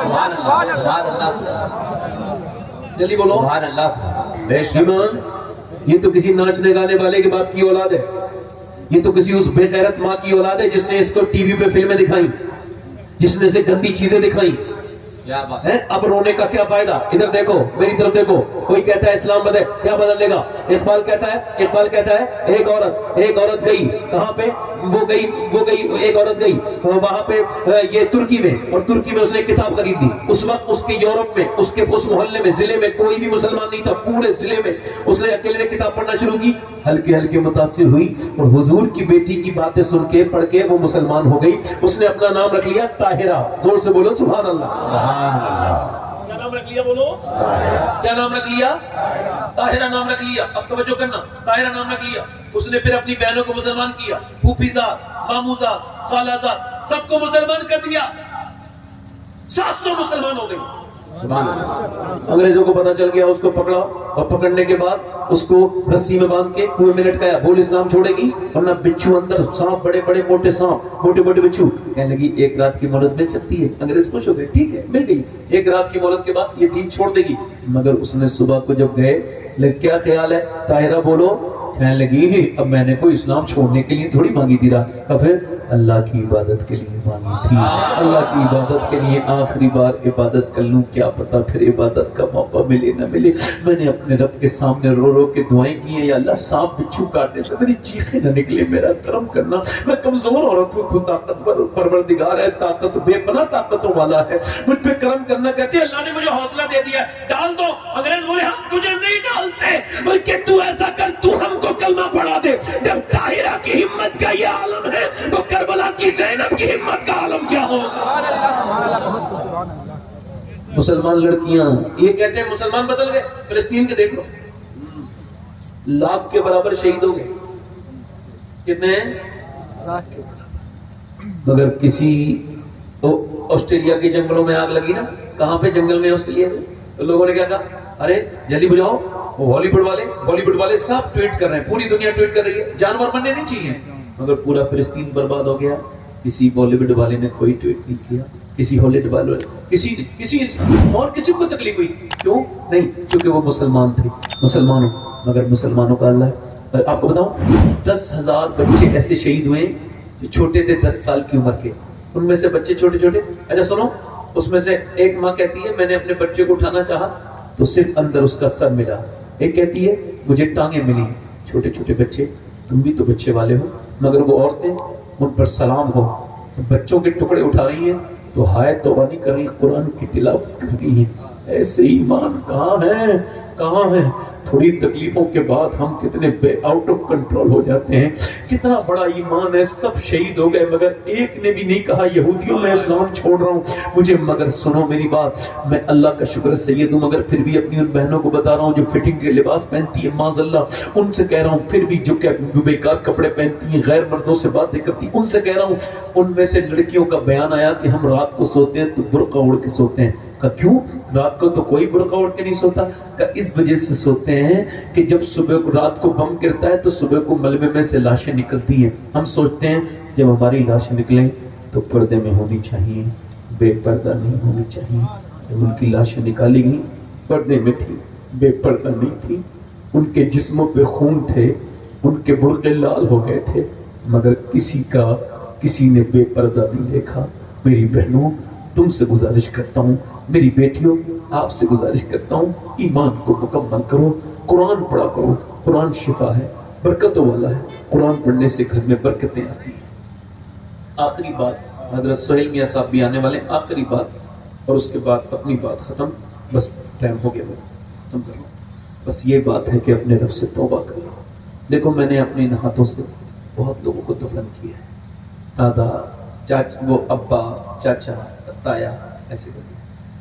سبحان اللہ, جلدی بولو سبحان اللہ. بے شک ایمان. یہ تو کسی ناچنے گانے والے کے باپ کی اولاد ہے, یہ تو کسی اس بے غیرت ماں کی اولاد ہے جس نے اس کو ٹی وی پہ فلمیں دکھائیں, جس نے اسے گندی چیزیں دکھائیں. کیا بات ہے, اب رونے کا کیا فائدہ؟ ادھر دیکھو, میری طرف دیکھو. کوئی کہتا ہے اسلام بدل, کیا بدل لے گا؟ اقبال کہتا ہے ایک عورت گئی کہاں پہ, وہ گئی ایک عورت گئی وہاں پہ یہ ترکی میں, اور ترکی میں اس نے کتاب خرید دی. اس وقت اس کے یورپ میں, اس محلے میں, ضلع میں کوئی بھی مسلمان نہیں تھا, پورے ضلع میں. اس نے اکیلے نے کتاب پڑھنا شروع کی, ہلکے متاثر ہوئی اور حضور کی بیٹی کی باتیں سن کے پڑھ کے وہ مسلمان ہو گئی. اس نے اپنا نام رکھ لیا طاہرہ. زور سے بولو سبحان اللہ. کیا نام رکھ لیا؟ بولو کیا نام رکھ لیا؟ طاہرہ نام رکھ لیا. اب توجہ کرنا, طاہرہ نام رکھ لیا. اس نے پھر اپنی بہنوں کو مسلمان کیا, پھوپھی زاد, ماموں زاد, خالہ زاد, سب کو مسلمان کر دیا. 700 مسلمان ہو گئے. انگریزوں کو پتا چل گیا, اس کو پکڑا, اور پکڑنے کے بعد اس کو رسی میں باندھ کے کنویں میں لٹکایا. بول اسلام چھوڑے گی ورنہ بچھو اندر, سانپ, بڑے موٹے سانپ, موٹے بچھو. کہنے لگی ایک رات کی مہلت مل سکتی ہے. انگریز خوش ہو گئے, ٹھیک ہے مل گئی. ایک رات کی مہلت کے بعد یہ دین چھوڑ دے گی. مگر اس نے صبح کو جب گئے, کیا خیال ہے طاہرہ بولو, کہنے لگی اب میں نے کوئی اسلام چھوڑنے کے لیے تھوڑی مانگی تھی رات, پھر اللہ کی عبادت کے لیے مانگی تھی. اللہ کی عبادت کے لیے آخری بار عبادت کر لوں, کیا پتا پھر عبادت کا موقع ملے نہ ملے. میں نے اپنے رب کے سامنے رو کے دعائیں کی ہیں, یا اللہ سانپ بچھو کاٹنے سے میری چیخیں نہ نکلے, میرا کرم کرنا, میں کمزور عورت ہوں, تو طاقتور پروردگار ہے, طاقت بے پناہ طاقتوں والا ہے, مجھ پہ کرم کرنا. کہتے ہیں اللہ نے مجھے حوصلہ دے دیا, ڈال دو. انگریز بولے ہم تجھے نہیں ڈالتے, بلکہ تو ایسا کر, تو ہم کو کلمہ پڑھا دے. جب طاہرہ کی ہمت کا یہ عالم ہے تو کربلا کی زینب کی ہمت کا عالم کیا ہوگا؟ مسلمان لڑکیاں یہ کہتے ہیں مسلمان بدل گئے. فلسطین کے دیکھ لو, لاکھ کے برابر شہید ہو گئے. کتنے ہیں؟ مگر کسی آسٹریلیا کے جنگلوں میں آگ لگی نا, کہاں پہ جنگل میں آسٹریلیا میں, تو لوگوں نے کیا کہا, ارے جلدی بجھاؤ. بالی ووڈ والے سب ٹویٹ کر رہے ہیں, پوری دنیا ٹویٹ کر رہی ہے, جانور مرنے نہیں چاہیے. مگر پورا فلسطین برباد ہو گیا. کسی بالی ووڈ والے نے کوئی ٹویٹ نہیں کیا, کسی ہالی ووڈ والے, کسی انسان اور کسی کو تکلیف ہوئی. کیوں نہیں؟ کیونکہ وہ مسلمان تھے. مسلمانوں, مگر مسلمانوں کا اللہ ہے. آپ کو بتاؤں 10,000 بچے ایسے شہید ہوئے جو چھوٹے تھے 10 سال کی عمر کے. ان میں سے بچے چھوٹے. اچھا سنو, اس میں سے ایک ماں کہتی ہے میں نے اپنے بچے کو اٹھانا چاہا تو صرف اندر اس کا سر ملا. ایک کہتی ہے مجھے ٹانگیں ملی. چھوٹے بچے, تم بھی تو بچے والے ہو. مگر وہ عورتیں, ان پر سلام ہو, بچوں کے ٹکڑے اٹھا رہی ہیں تو ہائے توبہ نہیں کر رہی, قرآن کی تلاوت کر رہی ہیں. ایسے ایمان کہاں ہے؟ تھوڑی تکلیفوں کے بعد ہم کتنے آؤٹ آف کنٹرول ہو جاتے ہیں. کتنا بڑا ایمان ہے, سب شہید ہو گئے مگر ایک نے بھی نہیں کہا یہودیوں میں اسلام چھوڑ رہا ہوں مجھے. مگر سنو میری بات, میں اللہ کا شکر سید ہوں, مگر پھر بھی اپنی ان بہنوں کو بتا رہا ہوں جو فٹنگ کے لباس پہنتی ہے, معاذ اللہ, ان سے کہہ رہا ہوں, پھر بھی جو بیکار کپڑے پہنتی ہیں, غیر مردوں سے باتیں کرتی ہیں, ان سے کہہ رہا ہوں. ان میں سے لڑکیوں کا بیان آیا کہ ہم رات کو سوتے ہیں تو برقع اوڑھ کے سوتے ہیں. کہا کیوں؟ رات کو تو کوئی برقع اوڑھ کے نہیں سوتا. کہا اس وجہ سے سوتے ہیں کہ جب صبح کو, رات کو بم گرتا ہے تو صبح کو ملبے میں سے لاشیں نکلتی ہیں. ہم سوچتے ہیں جب ہماری لاشیں نکلیں تو پردے میں ہونی چاہیے, بے پردہ نہیں ہونی چاہیے. جب ان کی لاشیں نکالی گئیں پردے میں تھی, بے پردہ نہیں تھی. ان کے جسموں پہ خون تھے, ان کے برقعے لال ہو گئے تھے, مگر کسی نے بے پردہ نہیں دیکھا. میری بہنوں, تم سے گزارش کرتا ہوں, میری بیٹیوں آپ سے گزارش کرتا ہوں, ایمان کو مکمل کرو, قرآن پڑھا کرو. قرآن شفا ہے, برکتوں والا ہے. قرآن پڑھنے سے گھر میں برکتیں آتی ہیں. آخری بات, حضرت سہیل میاں صاحب بھی آنے والے, آخری بات, اور اس کے بعد اپنی بات ختم. بس ٹائم ہو گیا, ختم کر لو. بس یہ بات ہے کہ اپنے رب سے توبہ کرو. دیکھو میں نے اپنے ان ہاتھوں سے بہت لوگوں کو دفن کیا ہے. دادا چاچا وہ ابا چاچا تایا ایسے کرتے ہیں.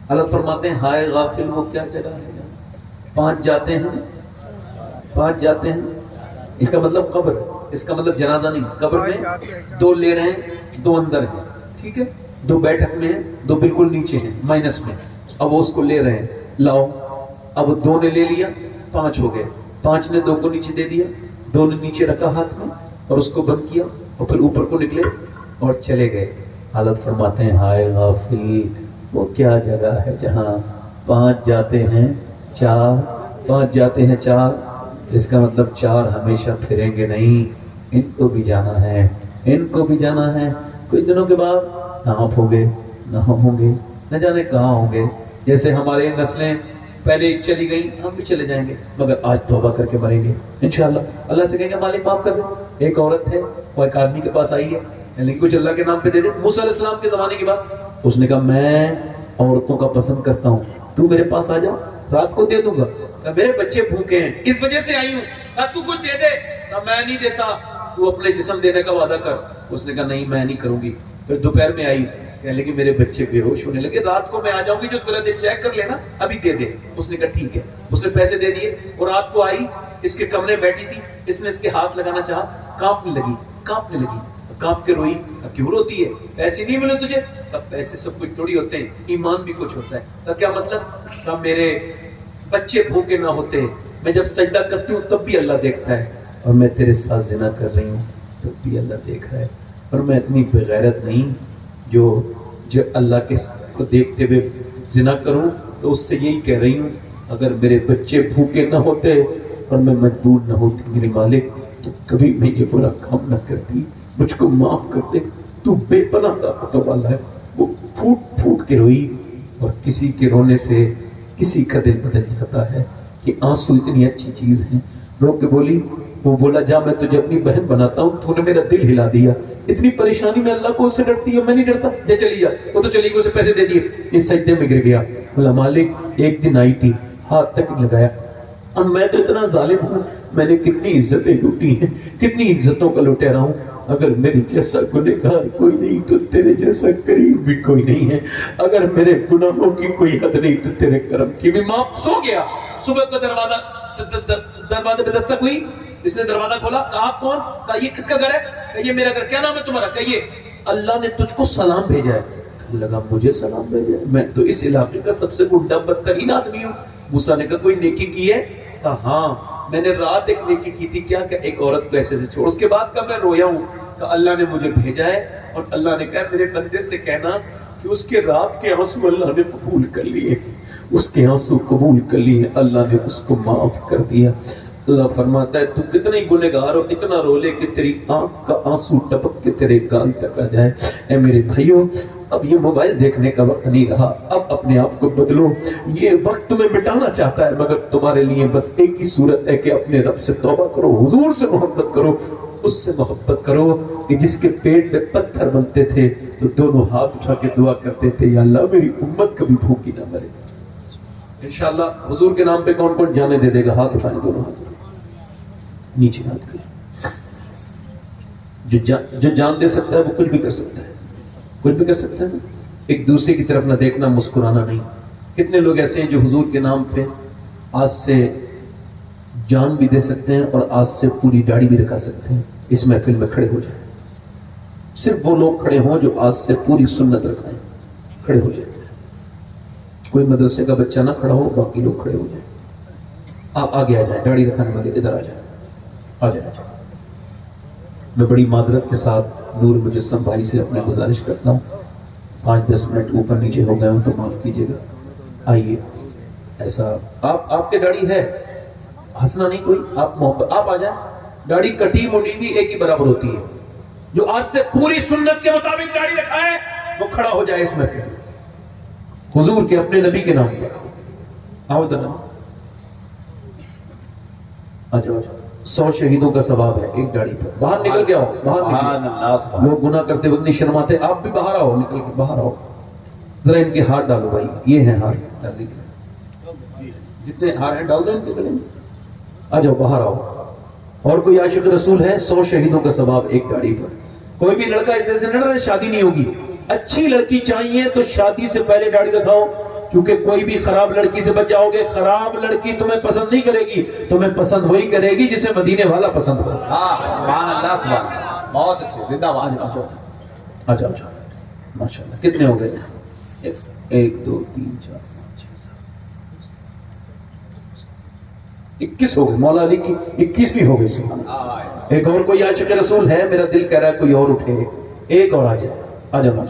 اللہ فرماتے ہیں ہائے غافل وہ کیا جگہ ہے جہاں 5 جاتے ہیں 5 جاتے ہیں. اس کا مطلب قبر, اس کا مطلب جنازہ نہیں. قبر میں 2 لے رہے ہیں 2 اندر ہیں, ٹھیک ہے, 2 بیٹھک میں ہیں 2 بالکل نیچے ہیں مائنس میں. اب وہ اس کو لے رہے ہیں, لاؤ. اب 2 نے لے لیا 5 ہو گئے, 5 نے 2 کو نیچے دے دیا, 2 نے نیچے رکھا ہاتھ میں اور اس کو بند کیا اور پھر اوپر کو نکلے اور چلے گئے. حالت فرماتے ہیں ہائے غافل وہ کیا جگہ ہے جہاں 5 جاتے ہیں 4 5 جاتے ہیں 4. اس کا مطلب 4 ہمیشہ پھریں گے نہیں, ان کو بھی جانا ہے, ان کو بھی جانا ہے. کچھ دنوں کے بعد نہ ہوں گے نہ ہوں گے, نہ جانے کہاں ہوں گے. جیسے ہمارے نسلیں پہلے چلی گئیں, ہم بھی چلے جائیں گے, مگر آج توبہ کر کے مریں گے انشاءاللہ. اللہ سے کہیں گے مالک معاف کر دے. ایک عورت ہے وہ ایک آدمی کے پاس آئی ہے, لیکن کچھ اللہ کے نام پہ دے دے. موسیٰ علیہ السلام کے زمانے کی بات, اس نے کہا میں عورتوں کا پسند کرتا ہوں, تو میرے پاس آ جا, رات کو دے دوں گا. کہا میرے بچے بھوکے ہیں اس وجہ سے آئی ہوں. کہا تو کچھ دے دے. کہا میں نہیں دیتا, تو اپنے جسم دینے کا وعدہ کر. اس نے کہا نہیں میں نہیں کروں گی. پھر دوپہر میں آئی, کہنے لگی میرے بچے بے ہوش ہونے لگے, رات کو میں آ جاؤں گی, جو تیرا دل چیک کر لینا ابھی دے دے. اس نے کہا ٹھیک ہے. اس نے پیسے دے دیے اور رات کو آئی, اس کے کمرے بیٹھی تھی. اس نے اس کے ہاتھ لگانا چاہا, کانپنے لگی, کانپ کے روئی. کیوں روتی ہے؟ پیسے نہیں ملے تجھے؟ اب پیسے سب کچھ تھوڑی ہوتے ہیں, ایمان بھی کچھ ہوتا ہے. تو کیا مطلب؟ میرے بچے بھوکے نہ ہوتے, میں جب سجدہ کرتی ہوں تب بھی اللہ دیکھتا ہے, اور میں تیرے ساتھ زنا کر رہی ہوں تب بھی اللہ دیکھ رہا ہے. اور میں اتنی بغیرت نہیں جو اللہ کے کو دیکھتے ہوئے زنا کروں. تو اس سے یہی کہہ رہی ہوں اگر میرے بچے بھوکے نہ ہوتے اور میں مجبور نہ ہوتی میرے مالک, تو کبھی میں یہ برا کام نہ کرتی. مجھ کو معاف کر دے, تو بے پناہ طاقتوں والا ہے. وہ پھوٹ پھوٹ کے روئی, اور کسی کے رونے سے کسی کا دل بدل جاتا ہے. کہ آنسو اتنی اچھی چیز ہے. رو کے بولی, وہ بولا جا میں تجھے اپنی بہن بناتا ہوں, تو نے میرا دل ہلا دیا. اتنی پریشانی میں اللہ کو سے ڈرتی ہے, میں نہیں ڈرتا, جا چلی جا. وہ تو چلی گئی, اسے پیسے دے دیے, اس سجدے میں گر گیا. بولا مالک ایک دن آئی تھی, ہاتھ تک نہیں لگایا, اور میں تو اتنا ظالم ہوں, میں نے کتنی عزتیں لوٹی ہیں, کتنی عزتوں کا لٹیرا ہوں. اگر میرے جیسا گنہگار کوئی نہیں تو تیرے جیسا کریم بھی کوئی نہیں ہے. اگر میرے گناہوں کی کوئی حد نہیں تو تیرے کرم کی بھی معاف. سو گیا. صبح کا دروازے پہ دستک ہوئی, اس نے دروازہ کھولا. کہا آپ کون؟ کہا یہ کس کا گھر ہے؟ کہا یہ میرا گھر. کیا نام ہے تمہارا؟ کہیے اللہ نے تجھ کو سلام بھیجا ہے. لگا مجھے سلام بھیجا ہے, میں تو اس علاقے کا سب سے گنڈا بدترین آدمی ہوں. موسیٰ نے کہا کوئی نیکی کی ہے؟ کہا ہاں میں نے رات ایک نیکی کی تھی. کیا کہ ایک عورت کو ایسے سے چھوڑ. اس کے بعد کہا میں رویا ہوں. کہا اللہ نے مجھے بھیجا ہے, اور اللہ نے کہا میرے بندے سے کہنا کہ اس کے رات کے آنسو اللہ نے قبول کر لیے, اس کے آنسو قبول کر لیے, اللہ نے اس کو معاف کر دیا. اللہ فرماتا ہے تو کتنے گنہگار ہو, اتنا رو لے کہ تیری آنکھ کا آنسو ٹپک کے تیرے گال تک آ جائے. اے میرے بھائیوں, اب یہ موبائل دیکھنے کا وقت نہیں رہا, اب اپنے آپ کو بدلو. یہ وقت تمہیں مٹانا چاہتا ہے, مگر تمہارے لیے بس ایک ہی صورت ہے کہ اپنے رب سے توبہ کرو, حضور سے محبت کرو, اس سے محبت کرو کہ جس کے پیٹ میں پتھر بنتے تھے تو دونوں ہاتھ اٹھا کے دعا کرتے تھے یا اللہ میری امت کبھی بھوکی نہ مرے. انشاءاللہ حضور کے نام پہ کون کون جانے دے دے گا؟ ہاتھ اٹھائیں, دونوں ہاتھ نیچے ہاتھ کریں. جو جان دے سکتا ہے وہ کچھ بھی کر سکتا ہے, کچھ بھی کر سکتا ہے. ایک دوسرے کی طرف نہ دیکھنا, مسکرانا نہیں. کتنے لوگ ایسے ہیں جو حضور کے نام پہ آج سے جان بھی دے سکتے ہیں اور آج سے پوری داڑھی بھی رکھا سکتے ہیں. اس محفل میں کھڑے ہو جائیں. صرف وہ لوگ کھڑے ہوں جو آج سے پوری سنت رکھائیں, کھڑے ہو جائیں. کوئی مدرسے کا بچہ نہ کھڑا ہو, باقی لوگ کھڑے ہو جائیں. آپ آگے آ جائیں, داڑھی رکھنے والے ادھر آ جائیں, آ جائیں. میں بڑی معذرت کے ساتھ نور مجسم بھائی سے اپنی گزارش کرتا ہوں, 5-10 منٹ اوپر نیچے ہو گئے ہوں تو معاف کیجیے گا. آئیے, ایسا آپ کے داڑھی ہے, ہنسنا نہیں کوئی, آپ محبت, آپ آ جائیں. داڑھی کٹی موٹی بھی ایک ہی برابر ہوتی ہے. جو آج سے پوری سنت کے مطابق داڑھی رکھائے وہ کھڑا ہو جائے اس محفل میں, حضور کے اپنے نبی کے نام پر. آؤ ادھر, آ جاؤ. 100 شہیدوں کا ثواب ہے ایک داڑھی پر. باہر نکل کے آؤ, باہر نکل. لوگ گناہ کرتے وقت نہیں شرماتے, آپ بھی باہر آؤ, نکل کے باہر آؤ. ذرا ان کے ہار ڈالو بھائی, یہ ہیں ہار ڈالنے کے, جتنے ہار ہیں ڈال دو ان کے گلے میں. آ جاؤ باہر آؤ. اور کوئی عاشق رسول ہے؟ 100 شہیدوں کا ثواب ایک داڑھی پر. کوئی بھی لڑکا اس طرح سے نہ رہے شادی نہیں ہوگی. اچھی لڑکی چاہیے تو شادی سے پہلے داڑھی رکھاؤ, کیونکہ کوئی بھی خراب لڑکی سے بچ جاؤ گے. خراب لڑکی تمہیں پسند نہیں کرے گی, تمہیں پسند وہی کرے گی جسے مدینے والا پسند کرے. ہاں سبحان اللہ سبحان اللہ, بہت اچھے, زندہ باد. اچھا اچھا ماشاء اللہ. کتنے ہو گئے؟ 1 2 3 4 5 6 7 21 ہو گئے. مولا علی کی 21ویں ہو گئی. سبحان اللہ. ایک اور کوئی عاشق رسول ہے؟ میرا دل کہہ رہا ہے کوئی اور اٹھے, ایک اور آ جائے. آ جاؤ.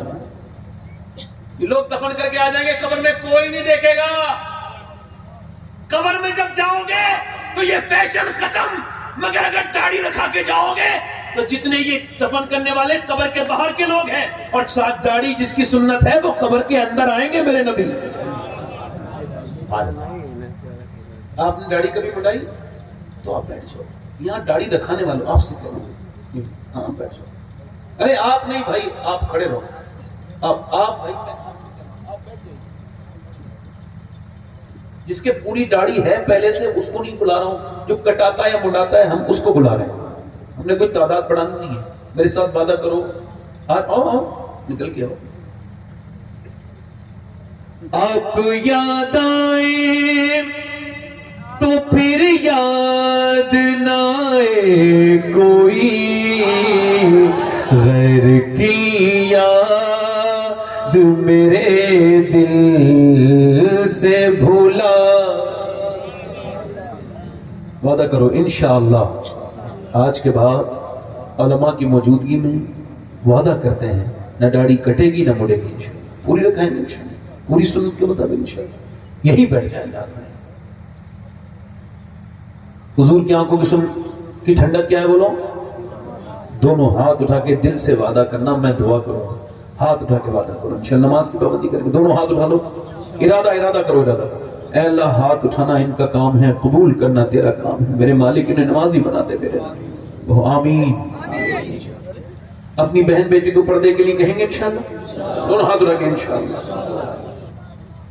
یہ لوگ دفن کر کے آ جائیں گے, قبر میں کوئی نہیں دیکھے گا. قبر میں جب جاؤ گے تو یہ فیشن ختم, مگر اگر داڑھی رکھا کے جاؤ گے تو جتنے یہ دفن کرنے والے قبر کے باہر کے لوگ ہیں, اور ساتھ داڑھی جس کی سنت ہے وہ قبر کے اندر آئیں گے. میرے نبی آپ نے داڑھی کبھی بڑھائی تو آپ بیٹھ جاؤ. یہاں داڑھی رکھانے والوں آپ سے کہوں, ہاں بیٹھ جاؤ. ارے آپ نہیں بھائی, آپ کھڑے رہو. آپ بھائی جس کے پوری داڑھی ہے پہلے سے اس کو نہیں بلا رہا ہوں, جو کٹاتا ہے یا منڈاتا ہے ہم اس کو بلا رہے ہیں. ہم نے کوئی تعداد بڑھانی نہیں ہے. میرے ساتھ وعدہ کرو, آؤ نکل کے آؤ. آپ یاد آئے تو پھر یاد نہ آئے کوئی, غیر کی یاد میرے دل سے بھولا. وعدہ کرو انشاءاللہ آج کے بعد علماء کی موجودگی میں وعدہ کرتے ہیں نہ داڑھی کٹے گی نہ مڑے گی. انشاءاللہ پوری رکھائیں گے, انشاءاللہ پوری سنت کے مطابق انشاءاللہ یہی بیٹھ جائیں گے. حضور کی آنکھوں کی ٹھنڈک کیا ہے بولو؟ دونوں ہاتھ اٹھا کے دل سے وعدہ کرنا, میں دعا کروں گا. ہاتھ اٹھا کے وعدہ کرو, انشاءاللہ نماز کی پابندی کریں گے. دونوں ہاتھ اٹھا لو, ارادہ کرو. اے اللہ ہاتھ اٹھانا ان کا کام ہے, قبول کرنا تیرا کام ہے. میرے مالک انہیں نمازی بنا دے میرے. وہ آمین. اپنی بہن بیٹی کو پردے کے لیے کہیں گے انشاءاللہ, دونوں ہاتھ اٹھا کے انشاءاللہ.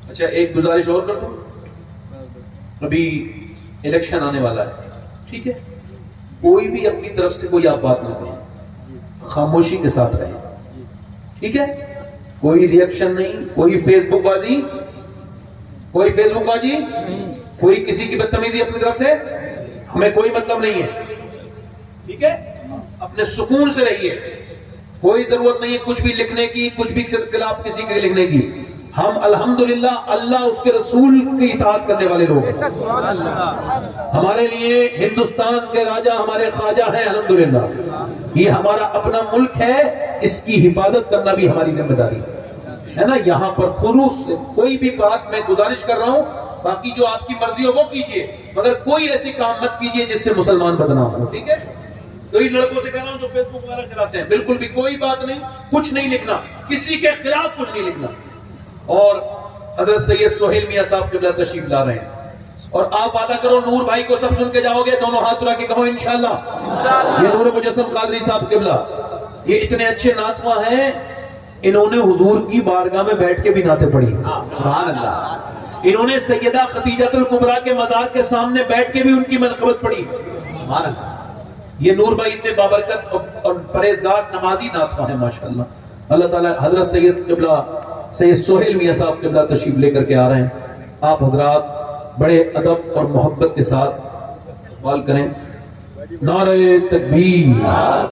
اچھا ایک گزارش اور کر دوں, ابھی الیکشن آنے والا ہے, ٹھیک ہے؟ کوئی بھی اپنی طرف سے کوئی آپ بات نہ کریں, خاموشی کے ساتھ رہیں, ٹھیک ہے؟ کوئی ری ایکشن نہیں, کوئی فیس بک بازی, کوئی کسی کی بدتمیزی اپنی طرف سے, ہمیں کوئی مطلب نہیں ہے, ٹھیک ہے؟ اپنے سکون سے رہیے, کوئی ضرورت نہیں ہے کچھ بھی لکھنے کی, کچھ بھی خلاف کسی کے لکھنے کی. ہم الحمدللہ اللہ اس کے رسول کی اطاعت کرنے والے لوگ ہیں. ہمارے لیے ہندوستان کے راجہ ہمارے خواجہ ہیں الحمدللہ. یہ ہمارا اپنا ملک ہے, اس کی حفاظت کرنا بھی ہماری ذمہ داری ہے نا. یہاں پر خلوص سے کوئی بھی بات میں گزارش کر رہا ہوں, باقی جو آپ کی مرضی ہو وہ کیجئے, مگر کوئی ایسی کام مت کیجئے جس سے مسلمان بدنام ہو, ٹھیک ہے؟ کئی لڑکوں سے کہہ رہا ہوں جو فیس بک وغیرہ چلاتے ہیں, بالکل بھی کوئی بات نہیں, کچھ نہیں لکھنا, کسی کے خلاف کچھ نہیں لکھنا. اور حضرت سید سہیل میاں صاحب قبلہ تشریف لا رہے ہیں, اور آپ وعدہ کرو نور بھائی کو سب سن کے جاؤ گے, دونوں ہاتھ اٹھا کے کہو انشاءاللہ. یہ نور مجسم قادری صاحب قبلہ, یہ اتنے اچھے نعتخواں ہیں, انہوں نے حضور کی بارگاہ میں بیٹھ کے بھی نعتیں پڑھی. سبحان اللہ. انہوں نے سیدہ خدیجۃ الکبریٰ کے مزار کے سامنے بیٹھ کے بھی ان کی منقبت پڑھی. سبحان اللہ. یہ نور بھائی اتنے بابرکت اور پرہیزگار نمازی نعتخواں ہیں ماشاءاللہ. اللہ تعالیٰ حضرت سید قبلہ سید سہیل میاں صاحب قبلہ تشریف لے کر کے آ رہے ہیں. آپ حضرات بڑے ادب اور محبت کے ساتھ سوال کریں. نعرہ تکبیر.